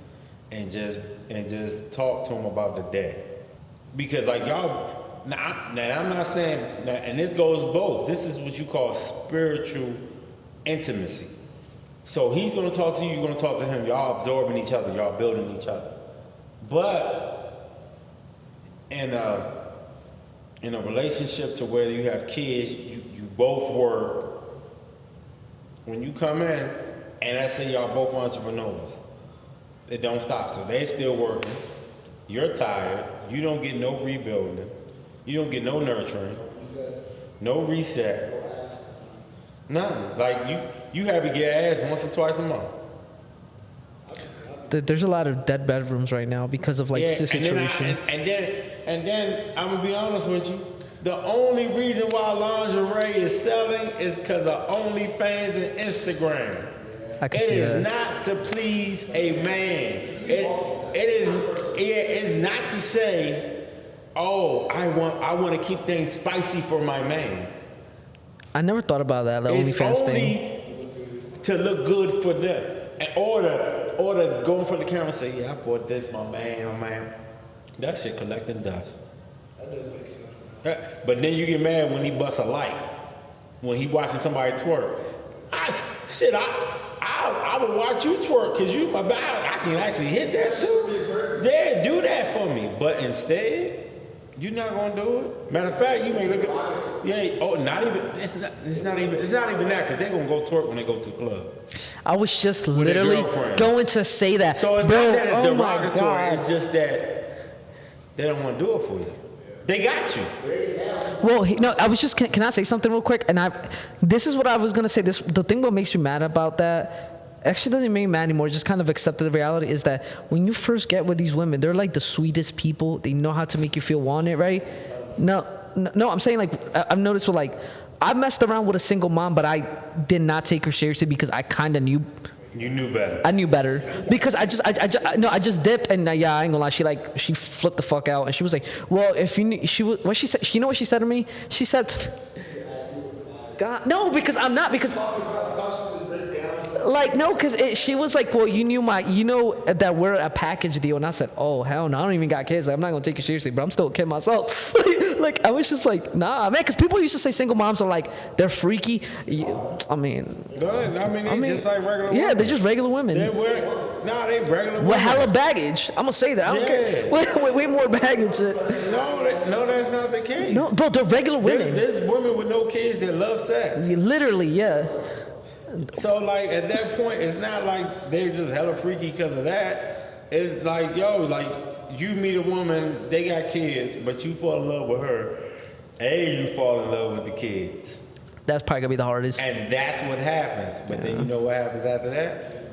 and just talk to him about the day? Because like y'all, now I'm not saying, and this goes both. This is what you call spiritual intimacy. So he's gonna talk to you, you're gonna talk to him. Y'all absorbing each other, y'all building each other. But in a relationship to where you have kids, you both work. When you come in, and let's say y'all both entrepreneurs, it don't stop. So they still working. You're tired. You don't get no rebuilding. You don't get no nurturing. No reset. Nothing. Like you have to get ass once or twice a month. There's a lot of dead bedrooms right now because of like this situation. And then I'm gonna be honest with you. The only reason why lingerie is selling is because of OnlyFans and Instagram. I can see It is that. not to please a man. It's not to say, oh, I want to keep things spicy for my man. I never thought about that, the It's OnlyFans only thing. to look good for them, or to go in front of the camera and say, yeah, I bought this, my man. That shit collecting dust. That does make sense. But then you get mad when he busts a light, when he watching somebody twerk. I would watch you twerk because you my bad. I can actually hit that too. Yeah, do that for me. But instead, you're not gonna do it. Matter of fact, you may look at it's not even that because they're gonna go twerk when they go to the club. I was just their literally girlfriend. going to say that. So it's Bro, not that it's oh my derogatory. God. It's just that they don't want to do it for you. They got you. Well, I was just, can I say something real quick? And this is what I was going to say. The thing what makes me mad about that, actually doesn't make me mad anymore, just kind of accepted the reality, is that when you first get with these women, they're like the sweetest people. They know how to make you feel wanted, right? No, I'm saying like, I've noticed with like, I messed around with a single mom, but I did not take her seriously because I kind of knew. You knew better. I knew better because I just dipped and yeah, I ain't gonna lie. She flipped the fuck out and she was like, well, if you knew, what she said, you know what she said to me? She said, God, no, because I'm not, because like, no, because she was like, well, you know that we're a package deal. And I said, oh, hell no, I don't even got kids. Like, I'm not going to take you seriously, but I'm still a kid myself. Like, I was just like, nah, man, because people used to say single moms are like, they're freaky. I mean, just like regular women. Yeah, they're just regular women. They regular women. With hella baggage. I'm going to say that. I don't care. Way more baggage. No, that's not the case. No, bro, they're regular women. There's women with no kids that love sex. Literally, yeah. So, like, at that point, it's not like they're just hella freaky because of that. It's like, you meet a woman, they got kids, but you fall in love with her, and you fall in love with the kids. That's probably going to be the hardest. And that's what happens. But then you know what happens after that?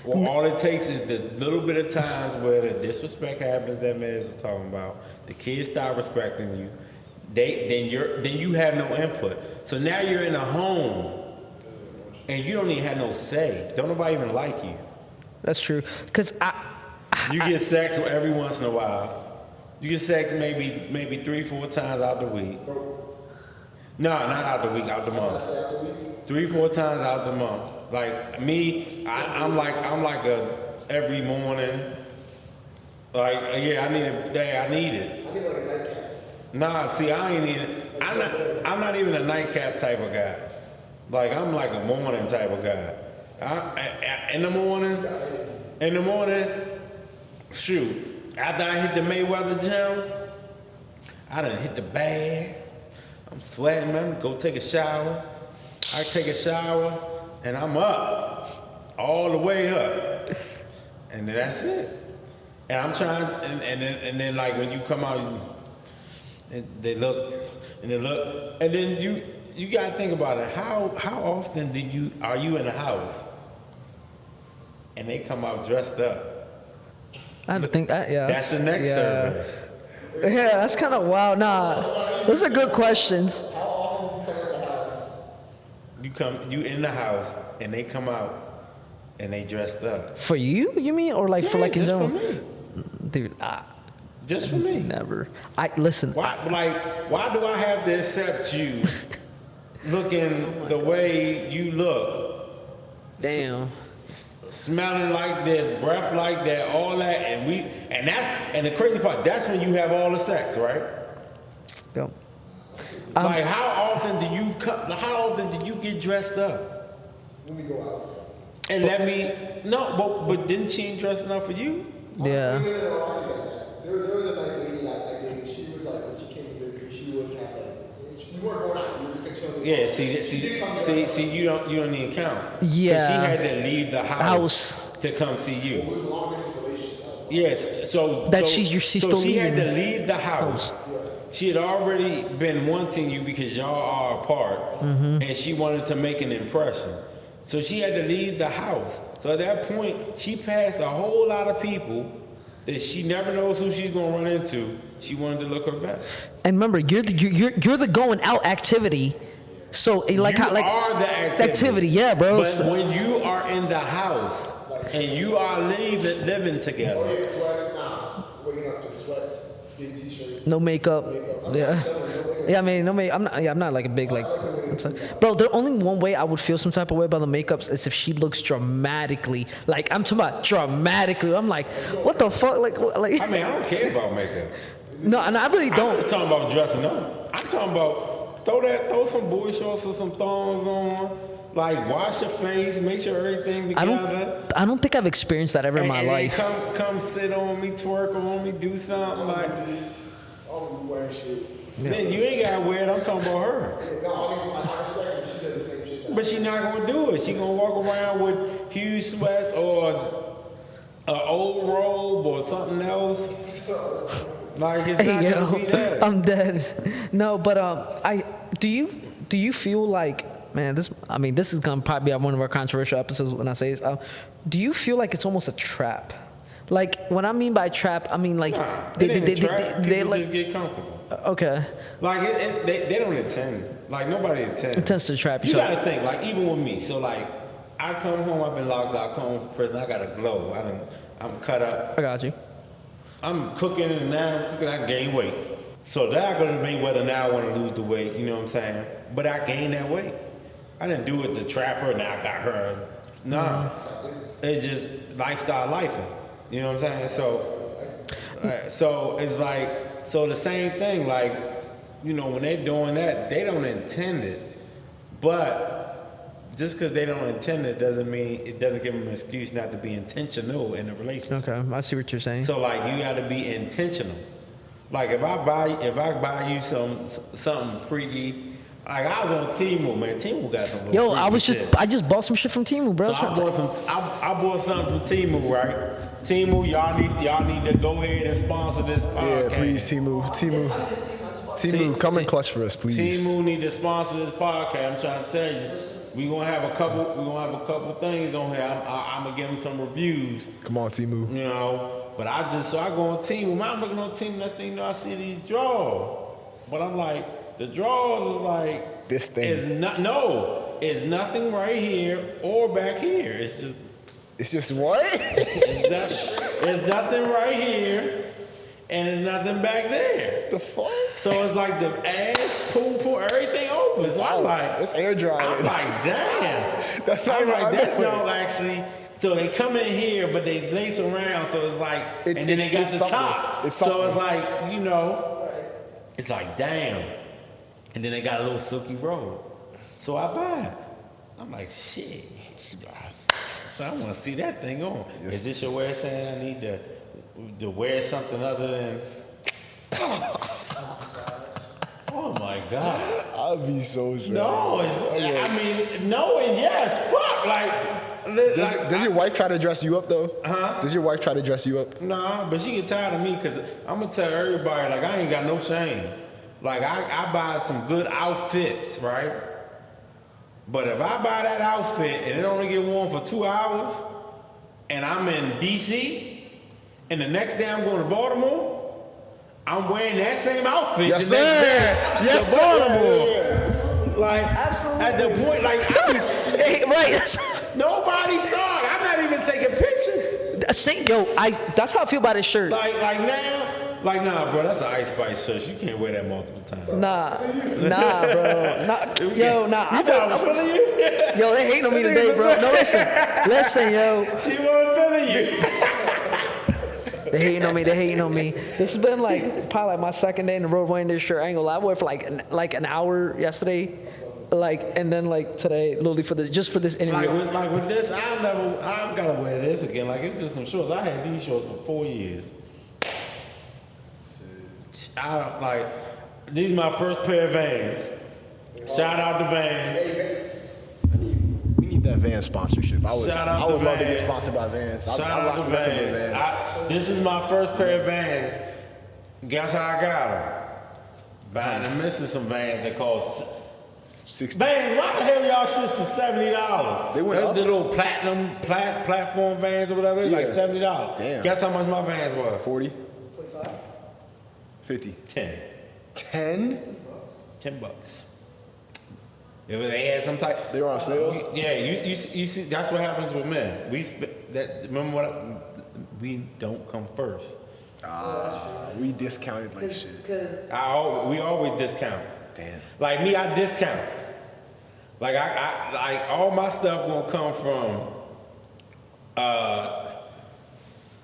Well, all it takes is the little bit of times where the disrespect happens that man is talking about. The kids start respecting you. Then you have no input. So now you're in a home, and you don't even have no say. Don't nobody even like you. That's true. Because you get sex every once in a while. You get sex maybe 3-4 times out the week. No, not out the week, out the month. 3-4 times out the month. Like me, I'm like a every morning. Like, yeah, I need it. I need it. I need like a nightcap. Nah, see, I ain't even. I'm not even a nightcap type of guy. Like I'm like a morning type of guy. In the morning, shoot. After I hit the Mayweather gym, I done hit the bag. I'm sweating, man. Go take a shower. I take a shower, and I'm up, all the way up, and then that's it. And I'm trying, and then like when you come out, and they look, and then you gotta think about it. How often are you in the house, and they come out dressed up? I had to think. Yeah, That's the next survey. Yeah, that's kind of wild. Nah, those are good questions. How often you come in the house? You in the house, and they come out, and they dressed up. For you mean, or like for Yeah, like in just general? for me. Dude, Just for me. never. Listen. Why do I have to accept you looking the way you look? Damn. Smelling like this, breath like that, all that, and the crazy part, that's when you have all the sex, right? Go. Like how often do you get dressed up? When we go out. And but didn't she ain't dressing up for you? Yeah. No, I'll take that. There was a nice lady I dated. She was like, when she came to visit me, she wouldn't have like, you weren't going out. You were just chilling. Yeah, see, you don't need account. 'Cause Yeah. she had to leave the house to come see you. It was the longest relationship. Yes, so She's still she had leaving. to leave the house. She had already been wanting you because y'all are apart, and she wanted to make an impression. So she had to leave the house. So at that point, she passed a whole lot of people that she never knows who she's gonna run into. She wanted to look her best. And remember, you're the going out activity. So like You how like are the activity. yeah, bro. But when you are in the house and you are living together, Sweats, nah. Waking up just sweats, big t-shirt. No makeup. Yeah. Yeah, I mean, no makeup. I'm not like a big like. Bro, the only one way I would feel some type of way about the makeups is if she looks dramatically. Like I'm talking about dramatically. I'm like, what the fuck? Like. I mean, I don't care about makeup. No, and I really I'm don't. just talking about dressing up. I'm talking about throw some boy shorts or some thongs on. Like wash your face, make sure everything together. I don't think I've experienced that ever in my and life. Then come sit on me, twerk on me, do something like. It's all wearing shit. Then you ain't gotta wear it. I'm talking about her. No, I respect her. She does the same shit. But she not gonna do it. She gonna walk around with huge sweats or an old robe or something else. Like it's not gonna be that. I'm dead. No, but do you feel like, man, this is gonna probably be one of our controversial episodes when I say this. Do you feel like it's almost a trap? Like what I mean by trap, I mean like They People like just get comfortable. okay. Like they don't intend. Like nobody intends. Intends to trap You each other. gotta think. Like even with me. So like I come home. I've been locked out. Come home from prison. I got a glow. I'm cut up. I got you. I'm cooking and now I gain weight. So that gonna be whether now I want to lose the weight. You know what I'm saying? But I gained that weight. I didn't do it to trap her. Now I got her. No, it's just lifestyle lifing. You know what I'm saying? So it's like, so the same thing, like, you know, when they're doing that, they don't intend it. But just because they don't intend it doesn't mean, it doesn't give them an excuse not to be intentional in a relationship. Okay, I see what you're saying. So like, you got to be intentional. Like if I buy you something freaky, like I was on Temu, man. Temu got some. Yo, I just bought some shit from Temu, bro. So I bought something from Temu, right? Temu, y'all need to go ahead and sponsor this podcast. Yeah, please, Temu, come and clutch for us, please. Temu need to sponsor this podcast. I'm trying to tell you, we gonna have a couple things on here. I'm gonna give them some reviews. Come on, Temu. You know, but I go on Temu. I'm looking on Temu. Next thing you know, I see these drawers, but I'm like, the drawers is like this thing. It's nothing right here or back here. It's just what? It's nothing right here, and there's nothing back there. The fuck? So it's like the ass, poo, everything open. So I'm like, it's air drying. I'm like, damn. That's not I'm right. like, that don't actually. So they come in here, but they lace around. So it's like, and then they got the top. So it's like, you know, it's like, damn. And then they got a little silky robe. So I buy it. I'm like, shit. So I want to see that thing on. Yes. Is this your way of saying I need to wear something other than? Oh my God. I'll be so sad. No, I mean, no and yes. Fuck. Like, Does your wife try to dress you up though? Huh? Does your wife try to dress you up? Nah, but she get tired of me because I'm gonna tell everybody like I ain't got no shame. Like I buy some good outfits, right? But if I buy that outfit and it only get worn for 2 hours, and I'm in DC, and the next day I'm going to Baltimore, I'm wearing that same outfit. Yes, the next sir. day Yes, to sir. Baltimore. Like Absolutely. at the point, like Right. nobody saw it. I'm not even taking pictures. That's how I feel about this shirt. Like now. Like, nah, bro, that's an Ice Spice shirt. You can't wear that multiple times. Nah, bro. Nah. You thought I was feeling you? Yo, they hating on me today, bro. No, listen, yo. She wasn't feeling you. They hating on me. This has been like probably like my second day in the road wearing this shirt. I ain't gonna lie, I wore it for like an hour yesterday, and then like today, literally for this interview. Like with this, I gotta wear this again. Like it's just some shorts. I had these shorts for 4 years. These my first pair of Vans. Shout out to Vans. We need that Vans sponsorship. I would Shout out love to to get Vans. sponsored by Vans. Shout I out rock to nothing but Vans. This is my first pair of Vans. Guess how I got them? Buying the missus some Vans they call 60. Vans. Why the hell y'all shits for $70? They went up. The little platinum platform Vans or whatever. It's like Yeah. $70. Damn. Guess how much my Vans were? 40? 50. 10. 10? $10. If they had some type. They were on sale? Yeah, you see, that's what happens with men. Remember what? We don't come first. We discounted like shit. We always discount. Damn. Like me, I discount. Like I like all my stuff gonna come from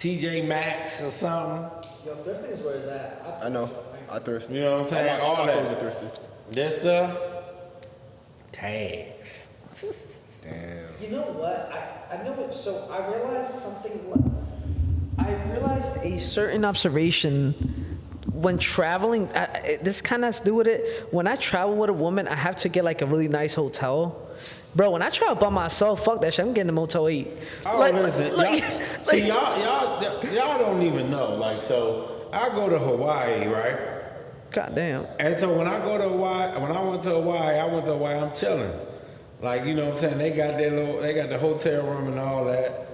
TJ Maxx or something. Yo, thrifting is where it's at. I know. I thirsty. You know what I'm saying? All my that. clothes are thrifty. This stuff, tags. Damn. You know what? I know it. So I realized I realized a certain observation when traveling. This kind of has to do with it. When I travel with a woman, I have to get like a really nice hotel. Bro, when I travel by myself, fuck that shit. I'm getting a Motel 8. Oh, listen. Y'all don't even know. Like, so I go to Hawaii, right? God damn. And so when I go to Hawaii, when I went to Hawaii, I'm chilling. Like, you know what I'm saying? They got the hotel room and all that.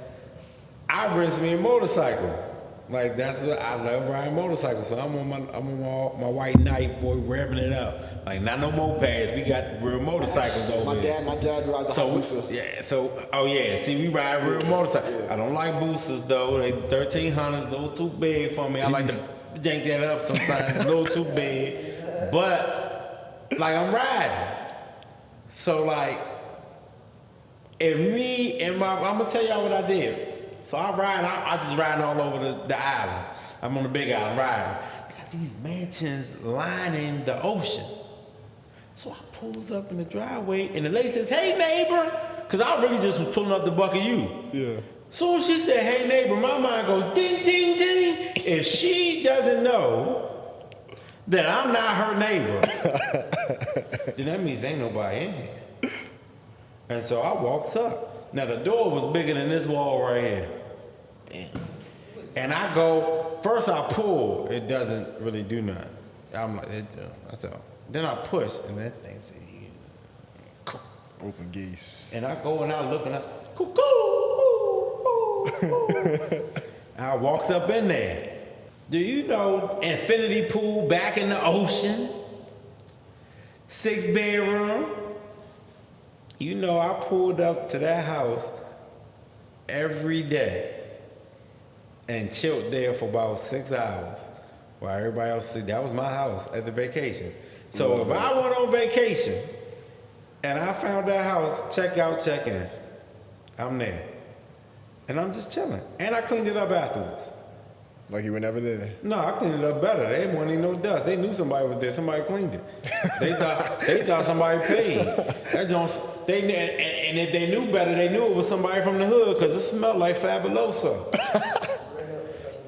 I rent me a motorcycle. Like I love riding motorcycles. So I'm on my white Knight, boy, revving it up. Like not no mopeds. We got real motorcycles over here. My dad rides a Hayabusa. See, we ride real motorcycles. Yeah. I don't like boosters though. They 1300s, a little too big for me. I like to jank that up sometimes, a little too big. But like I'm riding. So like, I'm gonna tell y'all what I did. So I just ride all over the island. I'm on the big island riding. I got these mansions lining the ocean. So I pulls up in the driveway and the lady says, "Hey neighbor," because I really just was pulling up the buck of you. Yeah. So when she said, "Hey neighbor," my mind goes ding, ding, ding. If she doesn't know that I'm not her neighbor, then that means ain't nobody in here. And so I walks up. Now the door was bigger than this wall right here. Damn. And I go, first I pull, it doesn't really do nothing. I'm like, that's all. Then I push, and that thing says, Open gates. and I go and I look and I, cuckoo. I walks up in there. Do you know infinity pool back in the ocean? 6 bedroom. You know, I pulled up to that house every day and chilled there for about 6 hours while everybody else said that was my house at the vacation. So if I went on vacation and I found that house, check out, check in, I'm there. And I'm just chilling. And I cleaned it up afterwards. Like you were never there. No, I cleaned it up better. They didn't even no dust. They knew somebody was there. Somebody cleaned it. They thought somebody paid. That Jones. And if they knew better, they knew it was somebody from the hood because it smelled like Fabuloso.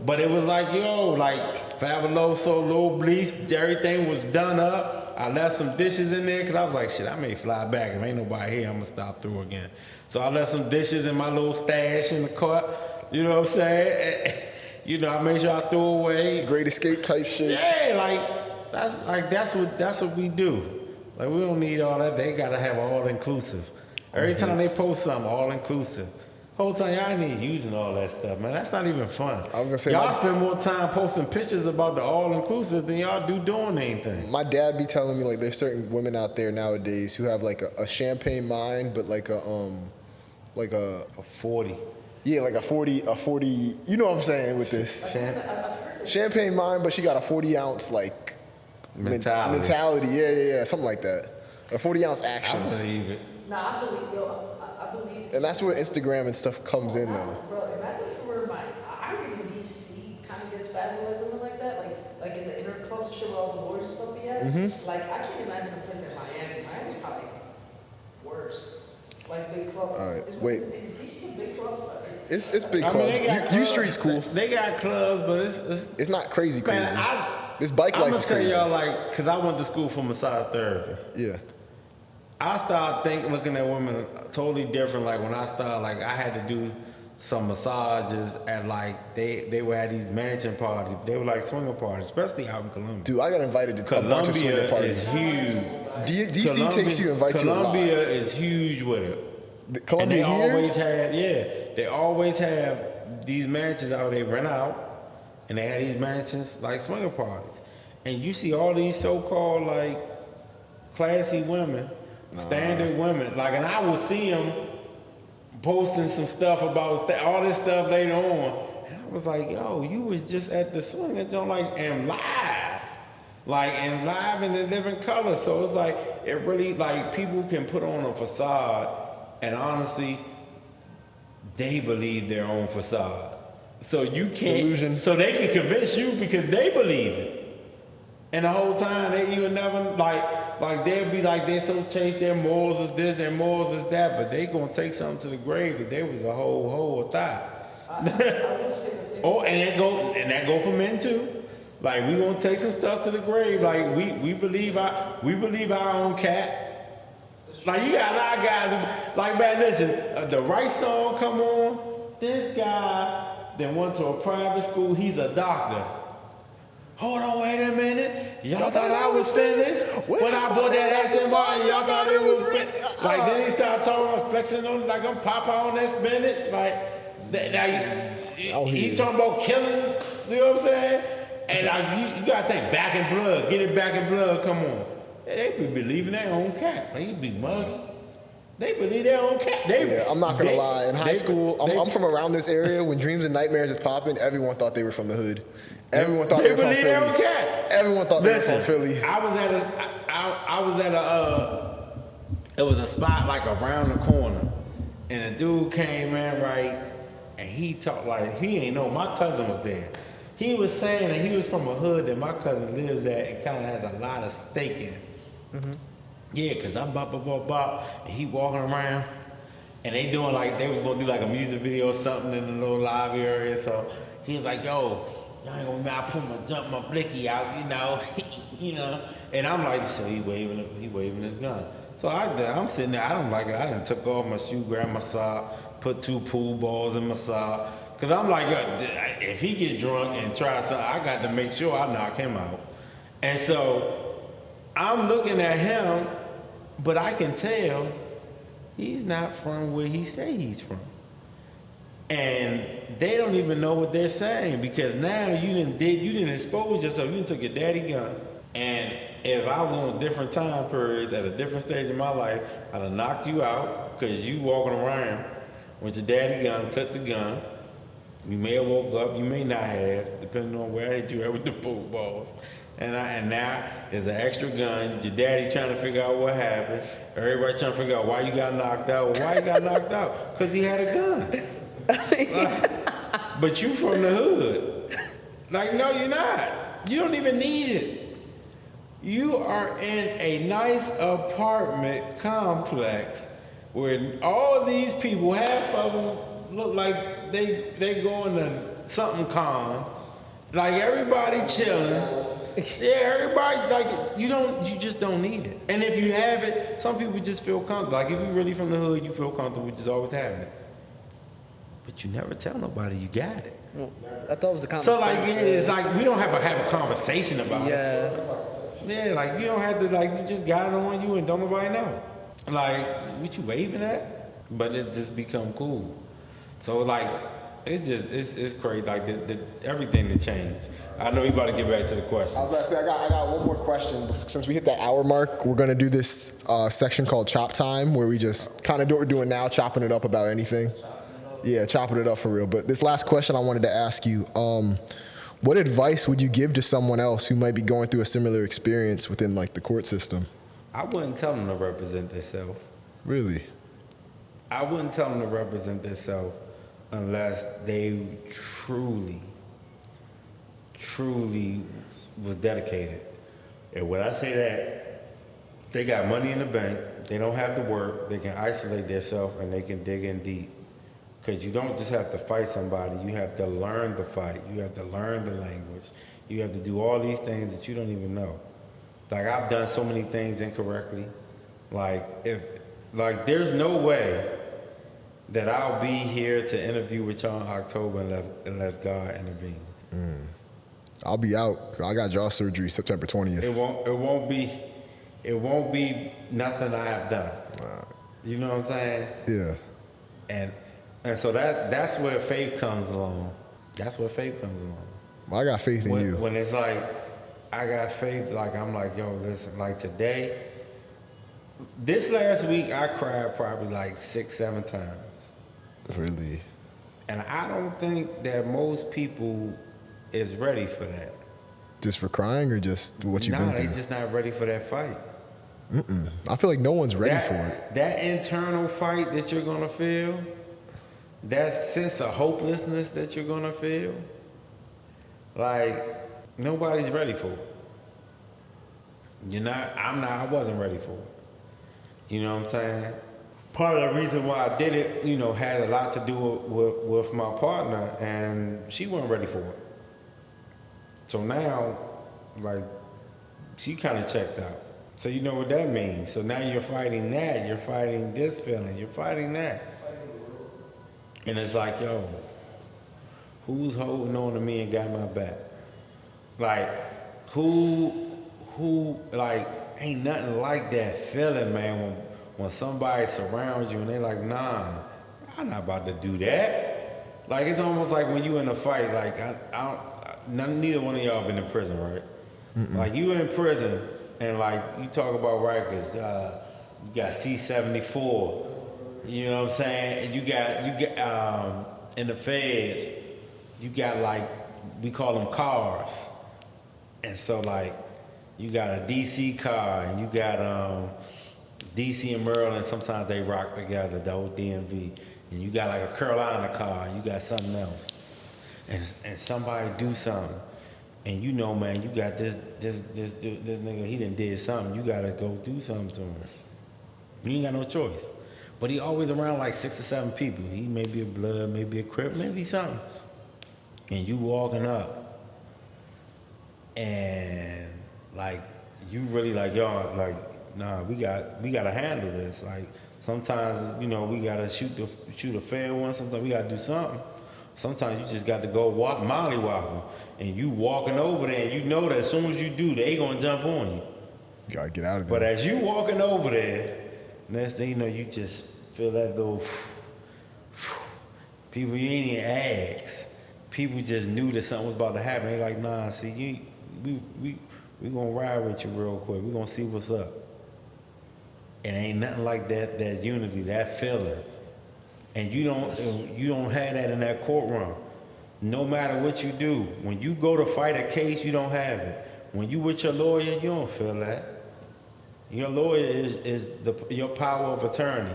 But it was like, yo, like Fabuloso, little bleach, everything was done up. I left some dishes in there because I was like, shit, I may fly back. If ain't nobody here, I'm going to stop through again. So I left some dishes in my little stash in the cart. You know what I'm saying? You know, I made sure I threw away. Great escape type shit. Yeah, that's what we do. Like we don't need all that. They gotta have all inclusive. Every time they post something, all inclusive. Whole time y'all ain't using all that stuff, man. That's not even fun. I was gonna say y'all spend more time posting pictures about the all inclusive than y'all do doing anything. My dad be telling me like there's certain women out there nowadays who have like a champagne mind, but like a 40. Yeah, like a 40, you know what I'm saying with this. Champagne mind, but she got a 40-ounce like mentality. Yeah, something like that. Or 40-ounce actions. I believe it. Nah, I believe it. And that's where Instagram and stuff comes in though. Bro, imagine if it were I reckon DC kind of gets bad with like women like that, like in the inner clubs and shit where all the wars and stuff be at. Like I can't imagine a place in Miami. Miami's probably worse. Like big club. All right, Is wait. DC a big club? It's big I clubs. mean, they got U Street's cool. They got clubs, but it's It's not crazy. man, This bike I'm life gonna is tell crazy. y'all like, cause I went to school for massage therapy. Yeah. I started looking at women totally different. Like when I started, like I had to do some massages at like they would have these mansion parties. They were like swinger parties, especially out in Columbia. Dude, I got invited to a bunch of swinger Columbia parties. is huge. DC takes you, invites you a lot. Columbia is huge with it. Columbia and they here? always have, they always have these mansions out they rent out, and they have these mansions like swinger parties. And you see all these so-called like classy women, standard women, like, and I would see them posting some stuff about all this stuff later on, and I was like, yo, you was just at the swinger joint, like, and live in a different color. So it's like, it really, like, people can put on a facade, and honestly, they believe their own facade. So you can't, Delusion. so they can convince you because they believe it. And the whole time, you would never, like they'll be like, they're so chased, their morals is this, their morals is that, but they gonna take something to the grave that they was a whole thought. I will say that Oh, and that go for men too. Like we gonna take some stuff to the grave. Like we believe our own cat. Like you got a lot of guys who, like, man, listen, the right song come on. This guy that went to a private school, he's a doctor. Hold on, wait a minute. Y'all thought I was finished? When I bought that Aston Martin, y'all thought it was finished? Like, then he started talking, flexing on, like I'm Papa on that spinach. He talking about killing, you know what I'm saying? And you gotta think, back in blood, get it back in blood, come on. They be believing their own cat. They be muggy. They believe their own cat. I'm not gonna lie. In high school, I'm from around this area. When Dreams and Nightmares is popping, everyone thought they were from the hood. Everyone thought they were from believe their own Philly. cat. Everyone thought they were from Philly. I was at it was a spot like around the corner, and a dude came in, right, and he talked like he ain't know my cousin was there. He was saying that he was from a hood that my cousin lives at and kind of has a lot of stake in. Mm-hmm. Yeah, cause I'm bop, and he walking around, and they doing like they was gonna do like a music video or something in the little lobby area. So he was like, "Yo, y'all ain't gonna I put my blicky out, you know." And I'm like, so he waving his gun. So I'm sitting there. I don't like it. I done took off my shoe, grabbed my sock, put 2 pool balls in my sock. Cause I'm like, if he get drunk and try something, I got to make sure I knock him out. And so I'm looking at him, but I can tell he's not from where he say he's from. And they don't even know what they're saying because now you didn't expose yourself. You done took your daddy gun. And if I was on different time periods at a different stage in my life, I'd have knocked you out because you walking around with your daddy gun, took the gun. You may have woke up, you may not have, depending on where I hit you at with the pool balls. And now there's an extra gun. Your daddy trying to figure out what happened. Everybody trying to figure out why you got knocked out. Well, why you got knocked out? Because he had a gun. But you from the hood. Like, no, you're not. You don't even need it. You are in a nice apartment complex where all these people, half of them look like they going to something calm. Like everybody chilling. Yeah, everybody like you just don't need it. And if you have it, some people just feel comfortable. Like if you're really from the hood, you feel comfortable with just always having it. But you never tell nobody you got it. Well, I thought it was a So conversation. like yeah, it's like we don't have a conversation about it. Yeah, like you don't have to like you just got it on you and don't nobody know. Like what you waving at? But it's just become cool. So like it's just it's crazy. Like everything that changed. I know you about to get back to the questions. I was about to say, I got one more question. Since we hit that hour mark, we're going to do this section called Chop Time, where we just kind of do what we're doing now, chopping it up about anything. Yeah, chopping it up for real. But this last question I wanted to ask you, what advice would you give to someone else who might be going through a similar experience within like the court system? I wouldn't tell them to represent themselves. Really? I wouldn't tell them to represent themselves unless they truly was dedicated. And when I say that, they got money in the bank, they don't have to work, they can isolate themselves and they can dig in deep. Because you don't just have to fight somebody, you have to learn the fight, you have to learn the language, you have to do all these things that you don't even know. Like I've done so many things incorrectly. Like there's no way that I'll be here to interview with y'all in October unless God intervenes. I'll be out. I got jaw surgery September 20th. It won't be nothing I have done. You know what I'm saying? Yeah. And so that's where faith comes along. That's where faith comes along. Well, I got faith in you. When it's like I got faith, like I'm like, yo, listen, like today, this last week I cried probably like 6-7 times. Really? And I don't think that most people is ready for that. Just for crying or just what you've been They through? just not ready for that fight. I feel like no one's ready for it. That internal fight that you're gonna feel, that sense of hopelessness that you're gonna feel, like nobody's ready for it. I wasn't ready for it. You know what I'm saying? Part of the reason why I did it, had a lot to do with my partner, and she wasn't ready for it. So now, like, she kind of checked out. So you know what that means. So now you're fighting that. You're fighting this feeling. You're fighting that. And it's like, yo, who's holding on to me and got my back? Like, like, ain't nothing like that feeling, man, when somebody surrounds you and they like, nah, I'm not about to do that. Like, it's almost like when you in a fight, like, neither one of y'all been in prison, right? Like, you in prison, and like, you talk about Rikers, you got C-74, you know what I'm saying? And you got in the feds, you got like, we call them cars. And so like, you got a DC car, and you got DC and Maryland, sometimes they rock together, the whole DMV. And you got like a Carolina car, and you got something else. And somebody do something. And you know, man, you got this nigga, he done did something. You gotta go do something to him. You ain't got no choice. But he always around like 6 or 7 people. He may be a blood, maybe a crip, maybe something. And you walking up, and like you really like, y'all, like, nah, we gotta handle this. Like sometimes, we gotta shoot a fair one. Sometimes we gotta do something. Sometimes you just got to go mollywobble, and you walking over there, and you know that as soon as you do, they gonna jump on you. You gotta get out of there. But as you walking over there, next thing you know, you just feel that little people you ain't even ask. People just knew that something was about to happen. They like, nah, see, we gonna ride with you real quick. We gonna see what's up. And ain't nothing like that unity, that feeling. And you don't have that in that courtroom. No matter what you do, when you go to fight a case, you don't have it. When you with your lawyer, you don't feel that. Your lawyer is your power of attorney.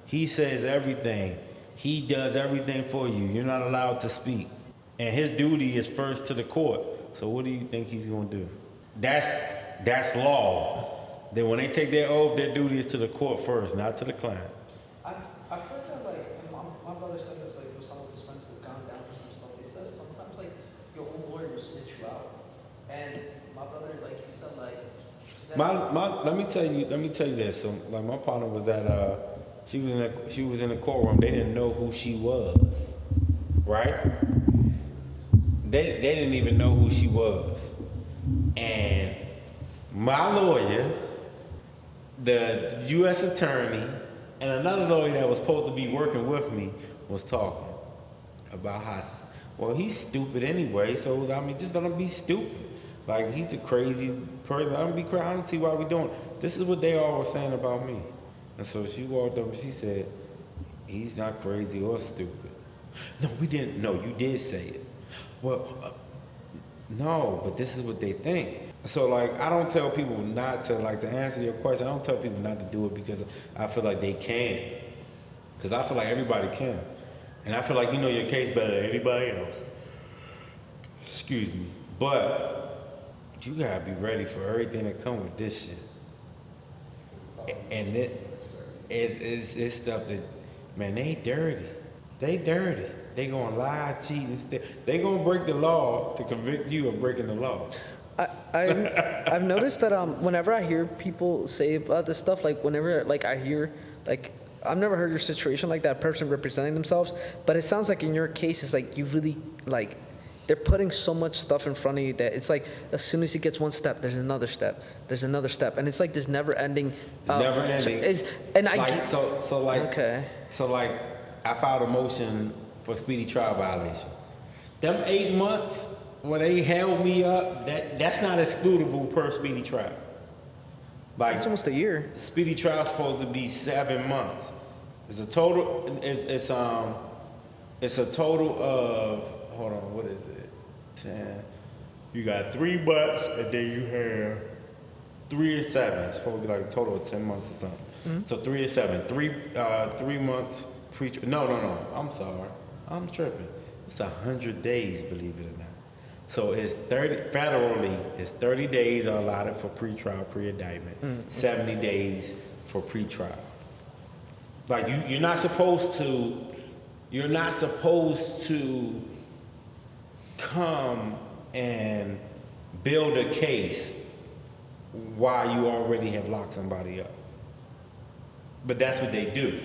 He says everything. He does everything for you. You're not allowed to speak. And his duty is first to the court. So what do you think he's gonna do? That's law. Then when they take their oath, their duty is to the court first, not to the client. I've heard that, like, and my brother said this, like, with some of his friends that have gone down for some stuff. They said sometimes, like, your own lawyer will snitch you out. And my brother, like, he said, like, Let me tell you this. So, like, my partner was at she was in the courtroom. They didn't know who she was, right? They didn't even know who she was, and my lawyer, the U.S. attorney, and another lawyer that was supposed to be working with me was talking about how, well, he's stupid anyway. So I mean, just let him be stupid. Like, he's a crazy person. Let him be crazy. I don't see why we doing. This is what they all were saying about me. And so she walked up and she said, he's not crazy or stupid. No, we didn't. No, you did say it. Well, no, but this is what they think. So, like, I don't tell people not to, like, to answer your question, I don't tell people not to do it because I feel like they can. Because I feel like everybody can. And I feel like you know your case better than anybody else. Excuse me. But you gotta be ready for everything that come with this shit. And it's stuff that, man, they dirty. They dirty. They gonna lie, cheat, and steal. They gonna break the law to convict you of breaking the law. I've noticed that whenever I hear people say about this stuff, like whenever like I hear like I've never heard your situation like that person representing themselves, but it sounds like in your case it's like you really like they're putting so much stuff in front of you that it's like as soon as he gets one step, there's another step, and it's like this never ending. Never ending. So like I filed a motion for speedy trial violation. Them 8 months when they held me up, that's not excludable per speedy trial. Like, it's almost a year. Speedy trial supposed to be 7 months. It's a total. It's a total of, hold on, what is it? 10. You got 3 months, and then you have 3 and 7. It's supposed to be like a total of 10 months or something. Mm-hmm. So 3 and 7. 3 months pre. No. I'm sorry. I'm tripping. It's 100 days, believe it or not. So it's 30 federally. It's 30 days are allotted for pretrial, pre-indictment. Mm-hmm. 70 days for pretrial. Like you're not supposed to. You're not supposed to come and build a case while you already have locked somebody up. But that's what they do.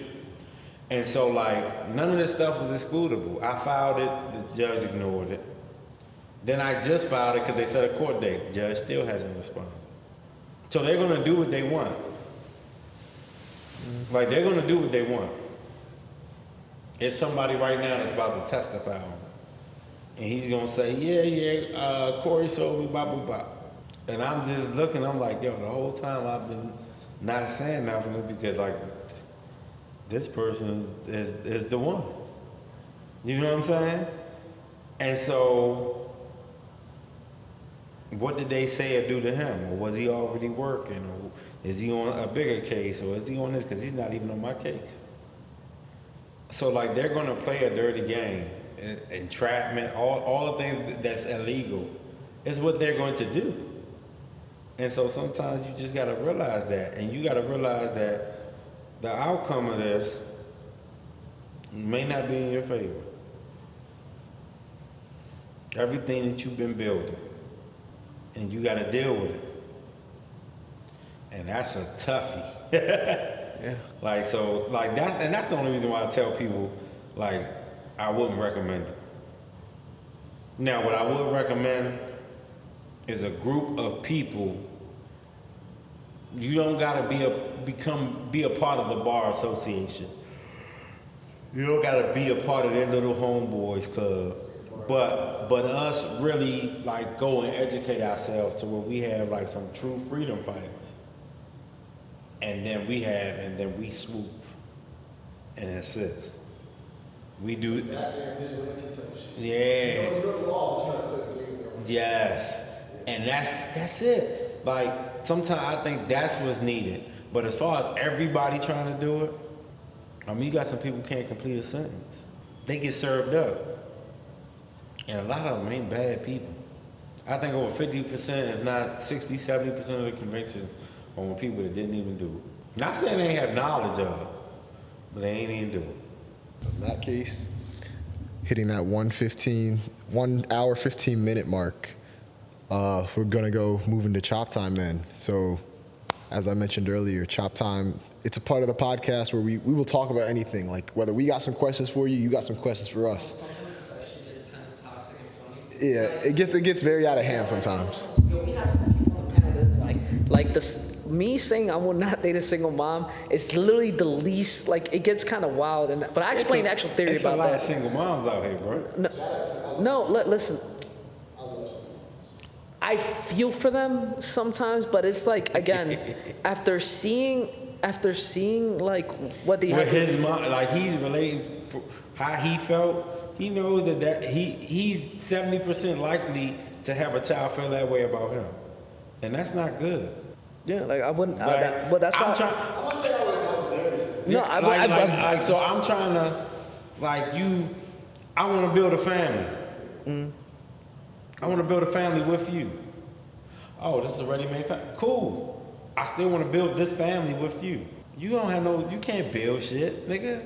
And so, like, none of this stuff was excludable. I filed it, the judge ignored it. Then I just filed it because they set a court date. The judge still hasn't responded. So they're going to do what they want. Like, they're going to do what they want. There's somebody right now that's about to testify on it. And he's going to say, Corey sold me, blah, blah, blah. And I'm just looking, I'm like, yo, the whole time I've been not saying nothing because, like, this person is the one. You know what I'm saying? And so, what did they say or do to him? Or was he already working? Or is he on a bigger case? Or is he on this? Because he's not even on my case. So, like, they're going to play a dirty game. Entrapment, all the things that's illegal is what they're going to do. And so sometimes you just got to realize that. And you got to realize that the outcome of this may not be in your favor. Everything that you've been building, and you got to deal with it. And that's a toughie. Yeah. Like, so, like, that's the only reason why I tell people, like, I wouldn't recommend it. Now, what I would recommend is a group of people. You don't gotta be a part of the bar association. You don't gotta be a part of their little homeboys club. But us really like go and educate ourselves to where we have like some true freedom fighters. And then we swoop and assist. We do. Yeah. Yes. And that's it. Like, sometimes I think that's what's needed. But as far as everybody trying to do it, I mean, you got some people who can't complete a sentence. They get served up. And a lot of them ain't bad people. I think over 50%, if not 60, 70% of the convictions are on people that didn't even do it. Not saying they ain't have knowledge of it, but they ain't even do it. In that case, hitting that 1 hour, 15 minute mark, we're gonna go move into chop time then. So, as I mentioned earlier, chop time, it's a part of the podcast where we will talk about anything, like whether we got some questions for you, you got some questions for us. Yeah, it gets very out of hand sometimes. Yo, we had some people on the panel that's like this. Me saying I will not date a single mom is literally the least. Like, it gets kind of wild. And but I explained the actual theory about that. There's a lot that. of single moms out here, bro. No, listen. I feel for them sometimes, but it's like, again, after seeing like what they With have. his mom, like he's relating to how he felt. He knows that he's 70% likely to have a child feel that way about him, and that's not good. Yeah, like I wouldn't. Like, But that's I'm not. trying. I'm gonna say I would help embarrass No, like, so I'm trying to, like you. I want to build a family. I want to build a family with you. Oh, this is a ready-made family. Cool. I still want to build this family with you. You don't have no. You can't build shit, nigga.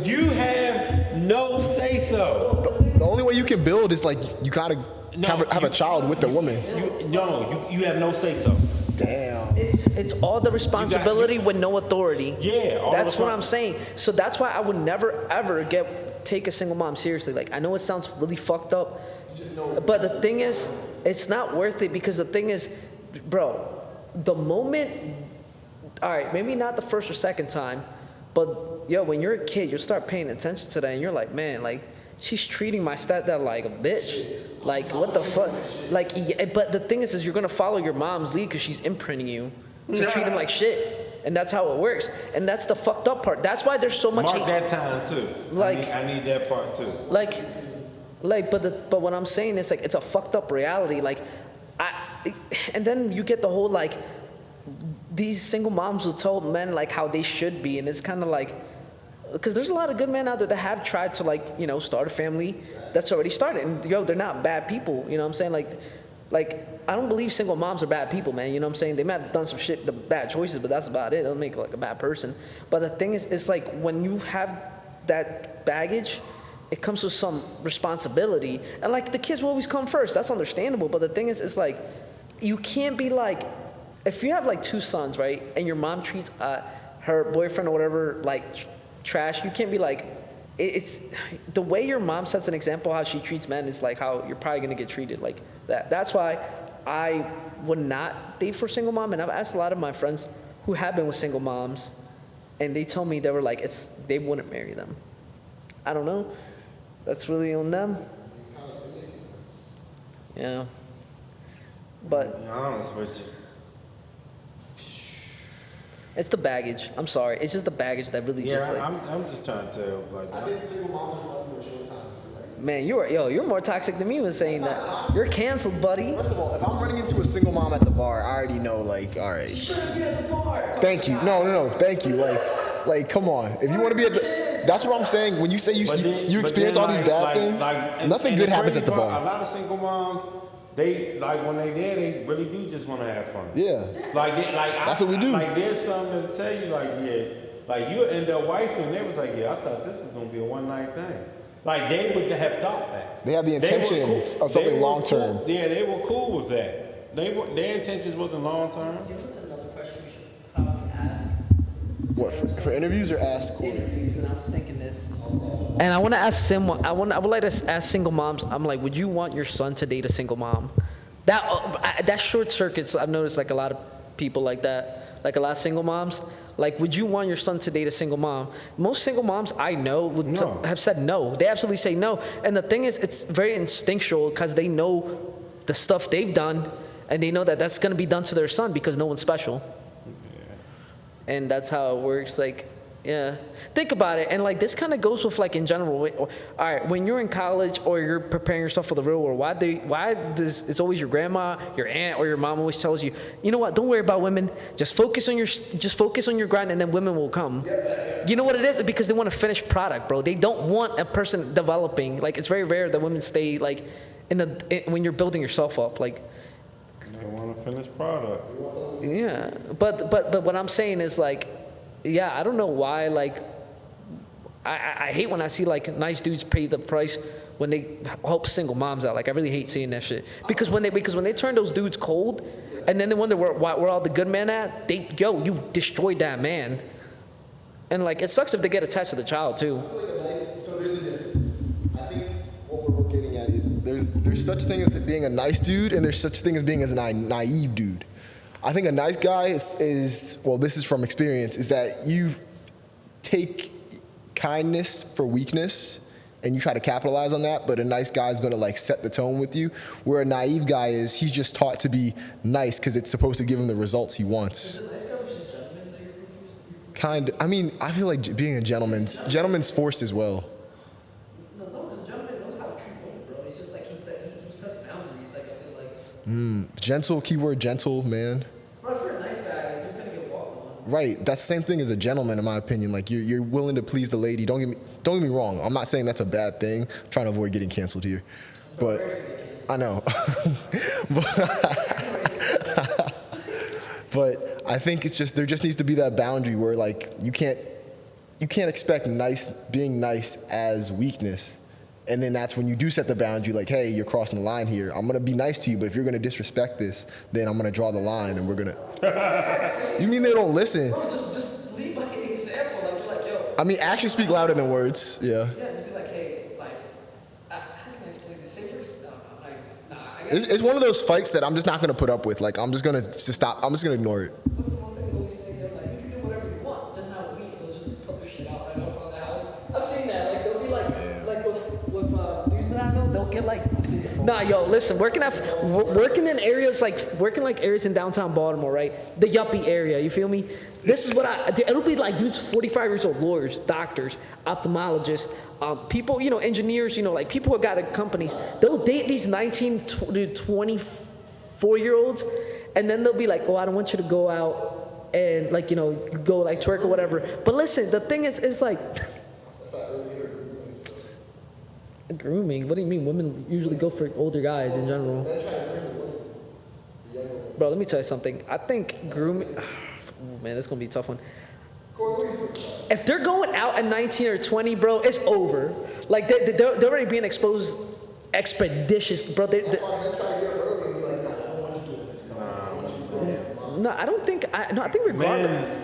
You have no say so. The only way you can build is like you gotta have a child with the woman. You have no say so. Damn. It's all the responsibility with no authority. Yeah, all that's the what I'm saying. So that's why I would never ever take a single mom seriously. Like, I know it sounds really fucked up, but the thing is, it's not worth it, because the thing is, bro, the moment, all right, maybe not the first or second time, but yo, when you're a kid, you start paying attention to that, and you're like, man, like, she's treating my stepdad like a bitch. Like, what the fuck? Like, yeah, but the thing is you're gonna follow your mom's lead because she's imprinting you to treat him like shit, and that's how it works. And that's the fucked up part. That's why there's so much. Mark that time too. Like, I need that part too. But what I'm saying is, like, it's a fucked up reality. Like, and then you get the whole, like, these single moms will tell men like how they should be, and it's kind of like, because there's a lot of good men out there that have tried to, like, you know, start a family that's already started, and yo, they're not bad people. You know what I'm saying? Like I don't believe single moms are bad people, man. You know what I'm saying? They might have done some shit, the bad choices, but that's about it. It doesn't make like a bad person. But the thing is, it's like when you have that baggage, it comes with some responsibility, and like the kids will always come first. That's understandable. But the thing is, it's like you can't be like, if you have like two sons, right, and your mom treats her boyfriend or whatever like trash, you can't be like, it's the way your mom sets an example how she treats men is like how you're probably gonna get treated like that. That's why I would not date for a single mom, and I've asked a lot of my friends who have been with single moms, and they tell me they were like, they wouldn't marry them. I don't know. That's really on them. Yeah. But To be honest with you. it's the baggage. I'm sorry. It's just the baggage that really just like. I'm just trying to tell. Like, I think single moms are fun for a short time. Man, you're more toxic than me when saying that. You're canceled, buddy. First of all, if I'm running into a single mom at the bar, I already know, like, all right. Shouldn't be at the bar. Thank you. No, thank you. Like, come on. If you want to be at the, that's what I'm saying. When you say you experience all these bad things, nothing good happens at the bar. A lot of single moms, they like when they there, they really do just want to have fun. Yeah. That's what we do. Like, there's something to tell you, like, yeah, like you end up wifing, and they was like, yeah, I thought this was gonna be a one-night thing. Like, they would have thought that. They have the intentions of something long term. Cool. Yeah, they were cool with that. Their intentions wasn't long term. You know what's another question we should probably ask? What, for interviews or ask? Interviews, and I was thinking this. And I want to ask someone. I would like to ask single moms. I'm like, would you want your son to date a single mom? That short circuits. I've noticed like a lot of people like that, like a lot of single moms. Like, would you want your son to date a single mom? Most single moms I know would have said no. They absolutely say no. And the thing is, it's very instinctual because they know the stuff they've done, and they know that that's going to be done to their son because no one's special. Yeah. And that's how it works. Like, Yeah, think about it, and like this kind of goes with like in general. All right, when you're in college or you're preparing yourself for the real world, why does it's always your grandma, your aunt, or your mom always tells you, you know what? Don't worry about women. Just focus on your grind, and then women will come. You know what it is? Because they want a finished product, bro. They don't want a person developing. Like it's very rare that women stay like when you're building yourself up, like. They want a finished product. Yeah, but what I'm saying is like. Yeah, I don't know why. Like, I hate when I see like nice dudes pay the price when they help single moms out. Like, I really hate seeing that shit because when they turn those dudes cold, and then they wonder where all the good men at. You destroyed that man, and like it sucks if they get attached to the child too. So there's a difference. I think what we're getting at is there's such thing as being a nice dude, and there's such thing as being as a naive dude. I think a nice guy is well, this is from experience, is that you take kindness for weakness and you try to capitalize on that, but a nice guy is going to like set the tone with you, where a naive guy is, he's just taught to be nice because it's supposed to give him the results he wants. Is it nice guy versus gentleman that you're confused? Kind of, I mean, I feel like being a gentleman's forced as well. No, because a gentleman knows how to treat women, bro. It's just like he sets boundaries. Like I feel like. Gentle, keyword gentle, man. Bro, if you're a nice guy, you're gonna get walked on. Right, that's the same thing as a gentleman, in my opinion. Like you're willing to please the lady. Don't get me wrong. I'm not saying that's a bad thing. I'm trying to avoid getting canceled here, but I know. But I think it's just there just needs to be that boundary where like you can't expect being nice as weakness. And then that's when you do set the boundary, like, hey, you're crossing the line here. I'm going to be nice to you, but if you're going to disrespect this, then I'm going to draw the line and we're going to... You mean they don't listen? Bro, just lead by example. Like, you're like, yo. I mean, actions speak louder than words, yeah. Yeah, just be like, hey, like, how can I explain this? Say first, I It's one of those fights that I'm just not going to put up with. Like, I'm just going to stop. I'm just going to ignore it. What's the one thing they always say? They're like, you can do whatever you want, just not with me. They'll just put their shit out right in front of the house. I've seen that. Like, they'll be like with dudes that I know, they'll get like, Nah, yo, listen, working in areas areas in downtown Baltimore, right? The yuppie area, you feel me? This is what it'll be like dudes 45 years old, lawyers, doctors, ophthalmologists, people, engineers, like people who got their companies. They'll date these 19 to 24-year-olds, and then they'll be like, oh, I don't want you to go out and go like twerk or whatever. But listen, the thing is like... Grooming? What do you mean? Women usually go for older guys in general. Bro, let me tell you something. I think grooming... Oh, man, that's going to be a tough one. If they're going out at 19 or 20, bro, it's over. Like, they're already being exposed expeditious, bro. No, I don't think... I think regardless...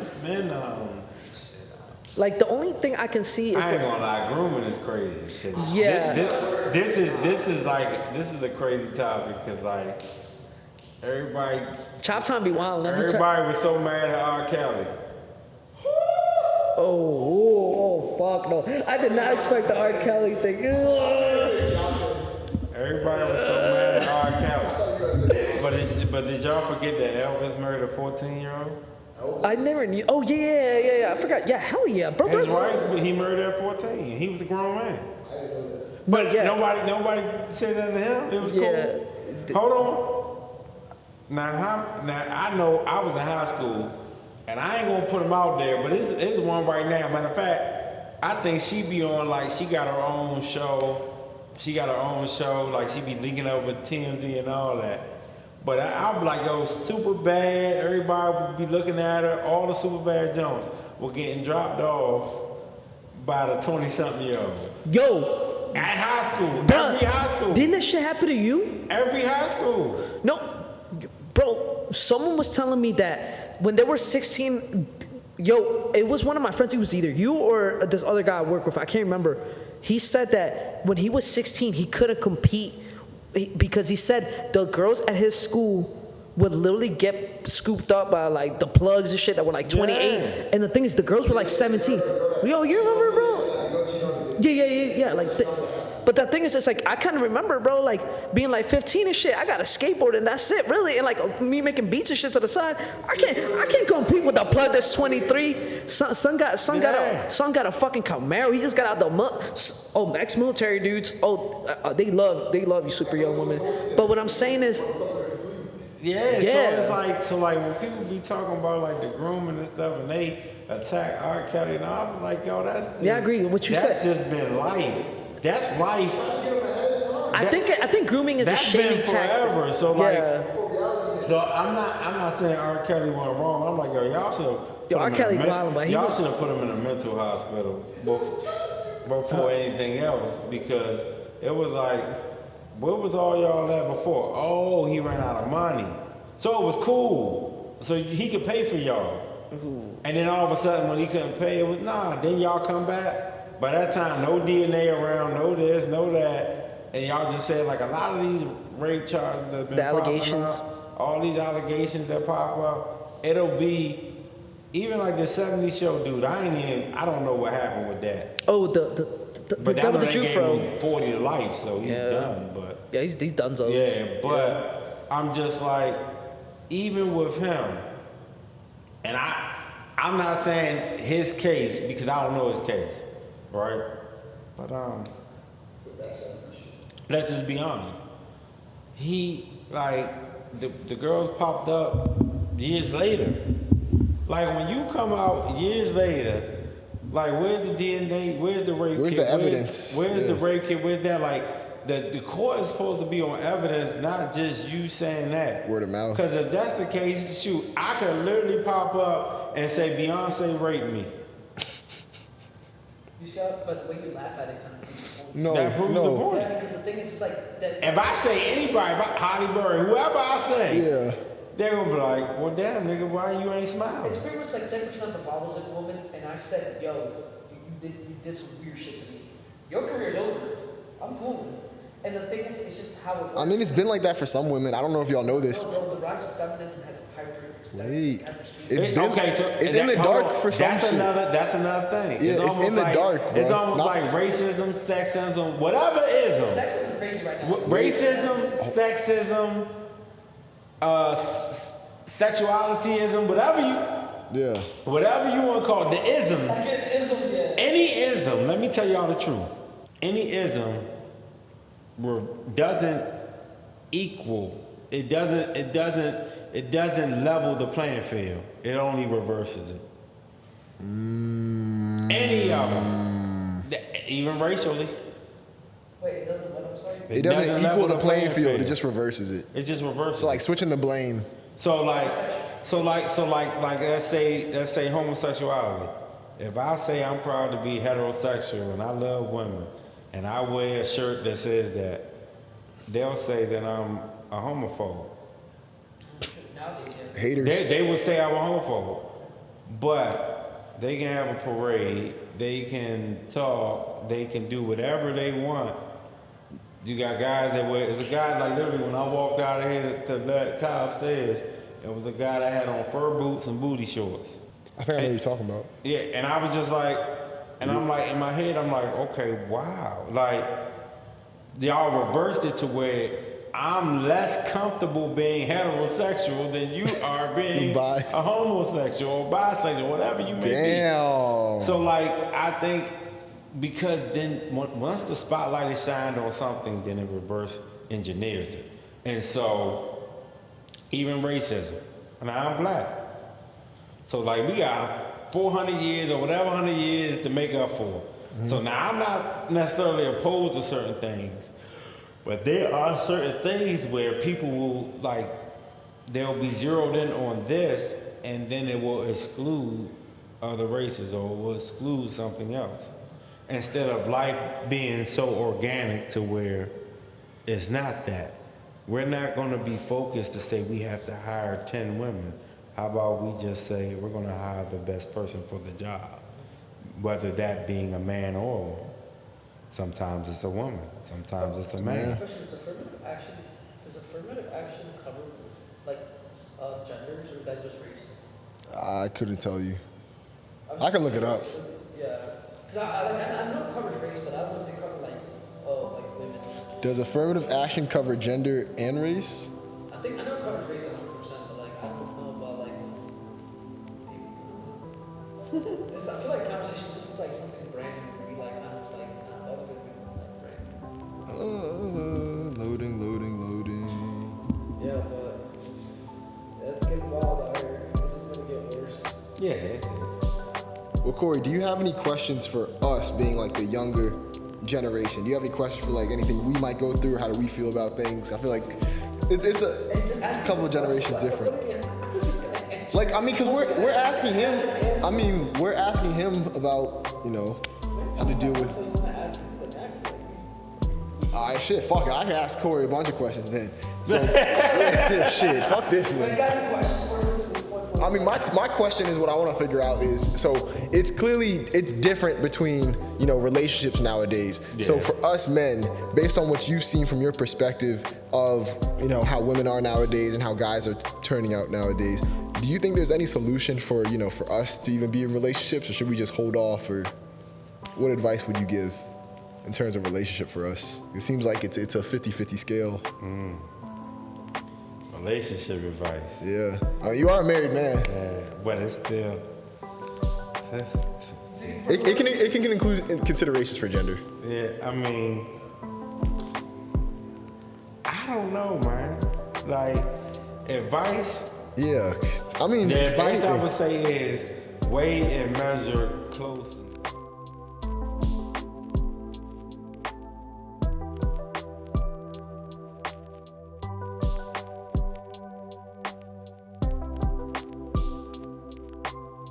Like, the only thing I can see is... I ain't gonna lie, grooming is crazy. Yeah. This is a crazy topic, because, like, everybody... Chop time be wild. Everybody was so mad at R. Kelly. Oh, fuck no. I did not expect the R. Kelly thing. Everybody was so mad at R. Kelly. But did y'all forget that Elvis married a 14-year-old? I never knew. Oh, yeah. I forgot. Yeah, hell yeah. Bro, his wife, he married her at 14. He was a grown man. But yeah. nobody said that to him. It was cool. Hold on. Now I know I was in high school, and I ain't gonna put him out there, but it's one right now. Matter of fact, I think she be on, like, she got her own show. Like, she be linking up with TMZ and all that. But I'll be like, yo, super bad. Everybody would be looking at her. All the super bad Jones were getting dropped off by the 20-something-year-olds. Yo. At high school. Bruh, every high school. Didn't this shit happen to you? Every high school. No. Bro, someone was telling me that when they were 16, yo, it was one of my friends. It was either you or this other guy I work with. I can't remember. He said that when he was 16, he couldn't compete because he said the girls at his school would literally get scooped up by like the plugs and shit that were like 28. Yeah. And the thing is, the girls were like 17. Yo, you remember, bro? Yeah. Like, But the thing is, it's like I kind of remember, bro, like being like 15 and shit. I got a skateboard and that's it, really. And like me making beats and shit to the side. I can't compete with a plug that's 23. Son got a fucking Camaro. He just got out the ex-military dudes. They love you, super young women. But what I'm saying is. Yeah. So like when people be talking about like the grooming and stuff, and they attack R. Kelly, and I was like, yo, that's just, I agree with what you said. That's just been life. That's life. I think grooming is a shaming tactic. Forever. So so I'm not saying R. Kelly went wrong. I'm like, yo, y'all should. R. Kelly wild, but y'all should have put him in a mental hospital before anything else, because it was like. Where was all y'all at before? Oh, he ran out of money. So it was cool. So he could pay for y'all. Ooh. And then all of a sudden when he couldn't pay, it was, then y'all come back. By that time, no DNA around, no this, no that. And y'all just said like a lot of these rape charges that have been allegations. All these allegations that pop up, it'll be, even like the 70s show dude, I don't know what happened with that. Oh, the guy with the Jew fro. 40 to life, so he's done. But yeah, he's done so. Yeah, but I'm just like, even with him, and I'm not saying his case because I don't know his case, right? But let's just be honest. He the girls popped up years later. Like when you come out years later. Like, where's the DNA? Where's the rape kit? Where's the evidence? Where's the rape kit? Where's that? Like, the court is supposed to be on evidence, not just you saying that. Word of mouth. Because if that's the case, shoot, I could literally pop up and say, Beyonce raped me. You see how, but the way you laugh at it kind of proves the point. No, that proves the point. Yeah, because the thing is, it's like, that's if I say anybody, Holly Berry, whoever I say, they're gonna be like, well, damn, nigga, why you ain't smiling? It's pretty much like, say for example, if I was a woman and I said, yo, you did some weird shit to me. Your career's over. I'm going. And the thing is, it's just how it works. I mean, it's been like that for some women. I don't know if y'all know this. Bro, the rise of feminism has Wait. It's in the dark for some shit. That's another thing. Yeah, it's in the dark, bro. It's almost like racism, sexism, whatever ism. Sexism crazy right now. Racism, sexism, sexualityism, whatever you want to call it, the isms. Any ism, let me tell y'all the truth. Any ism doesn't equal. It doesn't level the playing field. It only reverses it. Any of them, even racially. Wait, it doesn't. What, I'm sorry. It doesn't equal the playing field. It just reverses it. It just reverses. So like switching the blame. So like let's say homosexuality. If I say I'm proud to be heterosexual and I love women, and I wear a shirt that says that, they'll say that I'm a homophobe. Haters. They would say I'm a homophobe, but they can have a parade. They can talk. They can do whatever they want. You got guys that wear. There's a guy like literally when I walked out of here to that car upstairs, it was a guy that had on fur boots and booty shorts. I think I know what you're talking about. Yeah, and I was just like, and I'm like in my head, I'm like, okay, wow, like y'all reversed it to where I'm less comfortable being heterosexual than you are being a homosexual or bisexual, whatever you may be. So like, I think because then once the spotlight is shined on something, then it reverse engineers it. And so even racism, and I'm black. So like we got 400 years or whatever 100 years to make up for. Mm-hmm. So now I'm not necessarily opposed to certain things. But there are certain things where people will, like, they'll be zeroed in on this, and then it will exclude other races or will exclude something else. Instead of life being so organic to where it's not that. We're not going to be focused to say we have to hire 10 women. How about we just say we're going to hire the best person for the job, whether that being a man or a woman. Sometimes it's a woman. Sometimes it's a man. Does affirmative action cover like genders, or is that just race? I couldn't tell you. I can look it up. Yeah, because I know it covers race, but I don't know if they cover like Oh, like women. Does affirmative action cover gender and race? I know it covers race 100%, but like I don't know about like maybe. This, I feel like conversation. This is like something brand new. We like kind of like other good people like brand new. Loading. Yeah, but it's getting wild out here. This is gonna get worse. Yeah. Well, Corey, do you have any questions for us being like the younger generation? Do you have any questions for like anything we might go through? How do we feel about things? I feel like it's a couple of generations different. Like, I mean, because we're asking him. I mean, we're asking him about, you know, how to deal with. Alright, shit, fuck it. I can ask Corey a bunch of questions then. So, shit, fuck this nigga. I mean, my question is what I want to figure out is, so it's different between, you know, relationships nowadays. Yeah. So for us men, based on what you've seen from your perspective of, you know, how women are nowadays and how guys are turning out nowadays, do you think there's any solution for, you know, for us to even be in relationships, or should we just hold off, or what advice would you give in terms of relationship for us? It seems like it's a 50-50 scale. Relationship advice. Yeah. I mean, you are a married man. Yeah, but it's still. It can include considerations for gender. Yeah, I mean, I don't know, man. Like, advice. Yeah. I mean, The advice I anything. would say is weigh and measure closely.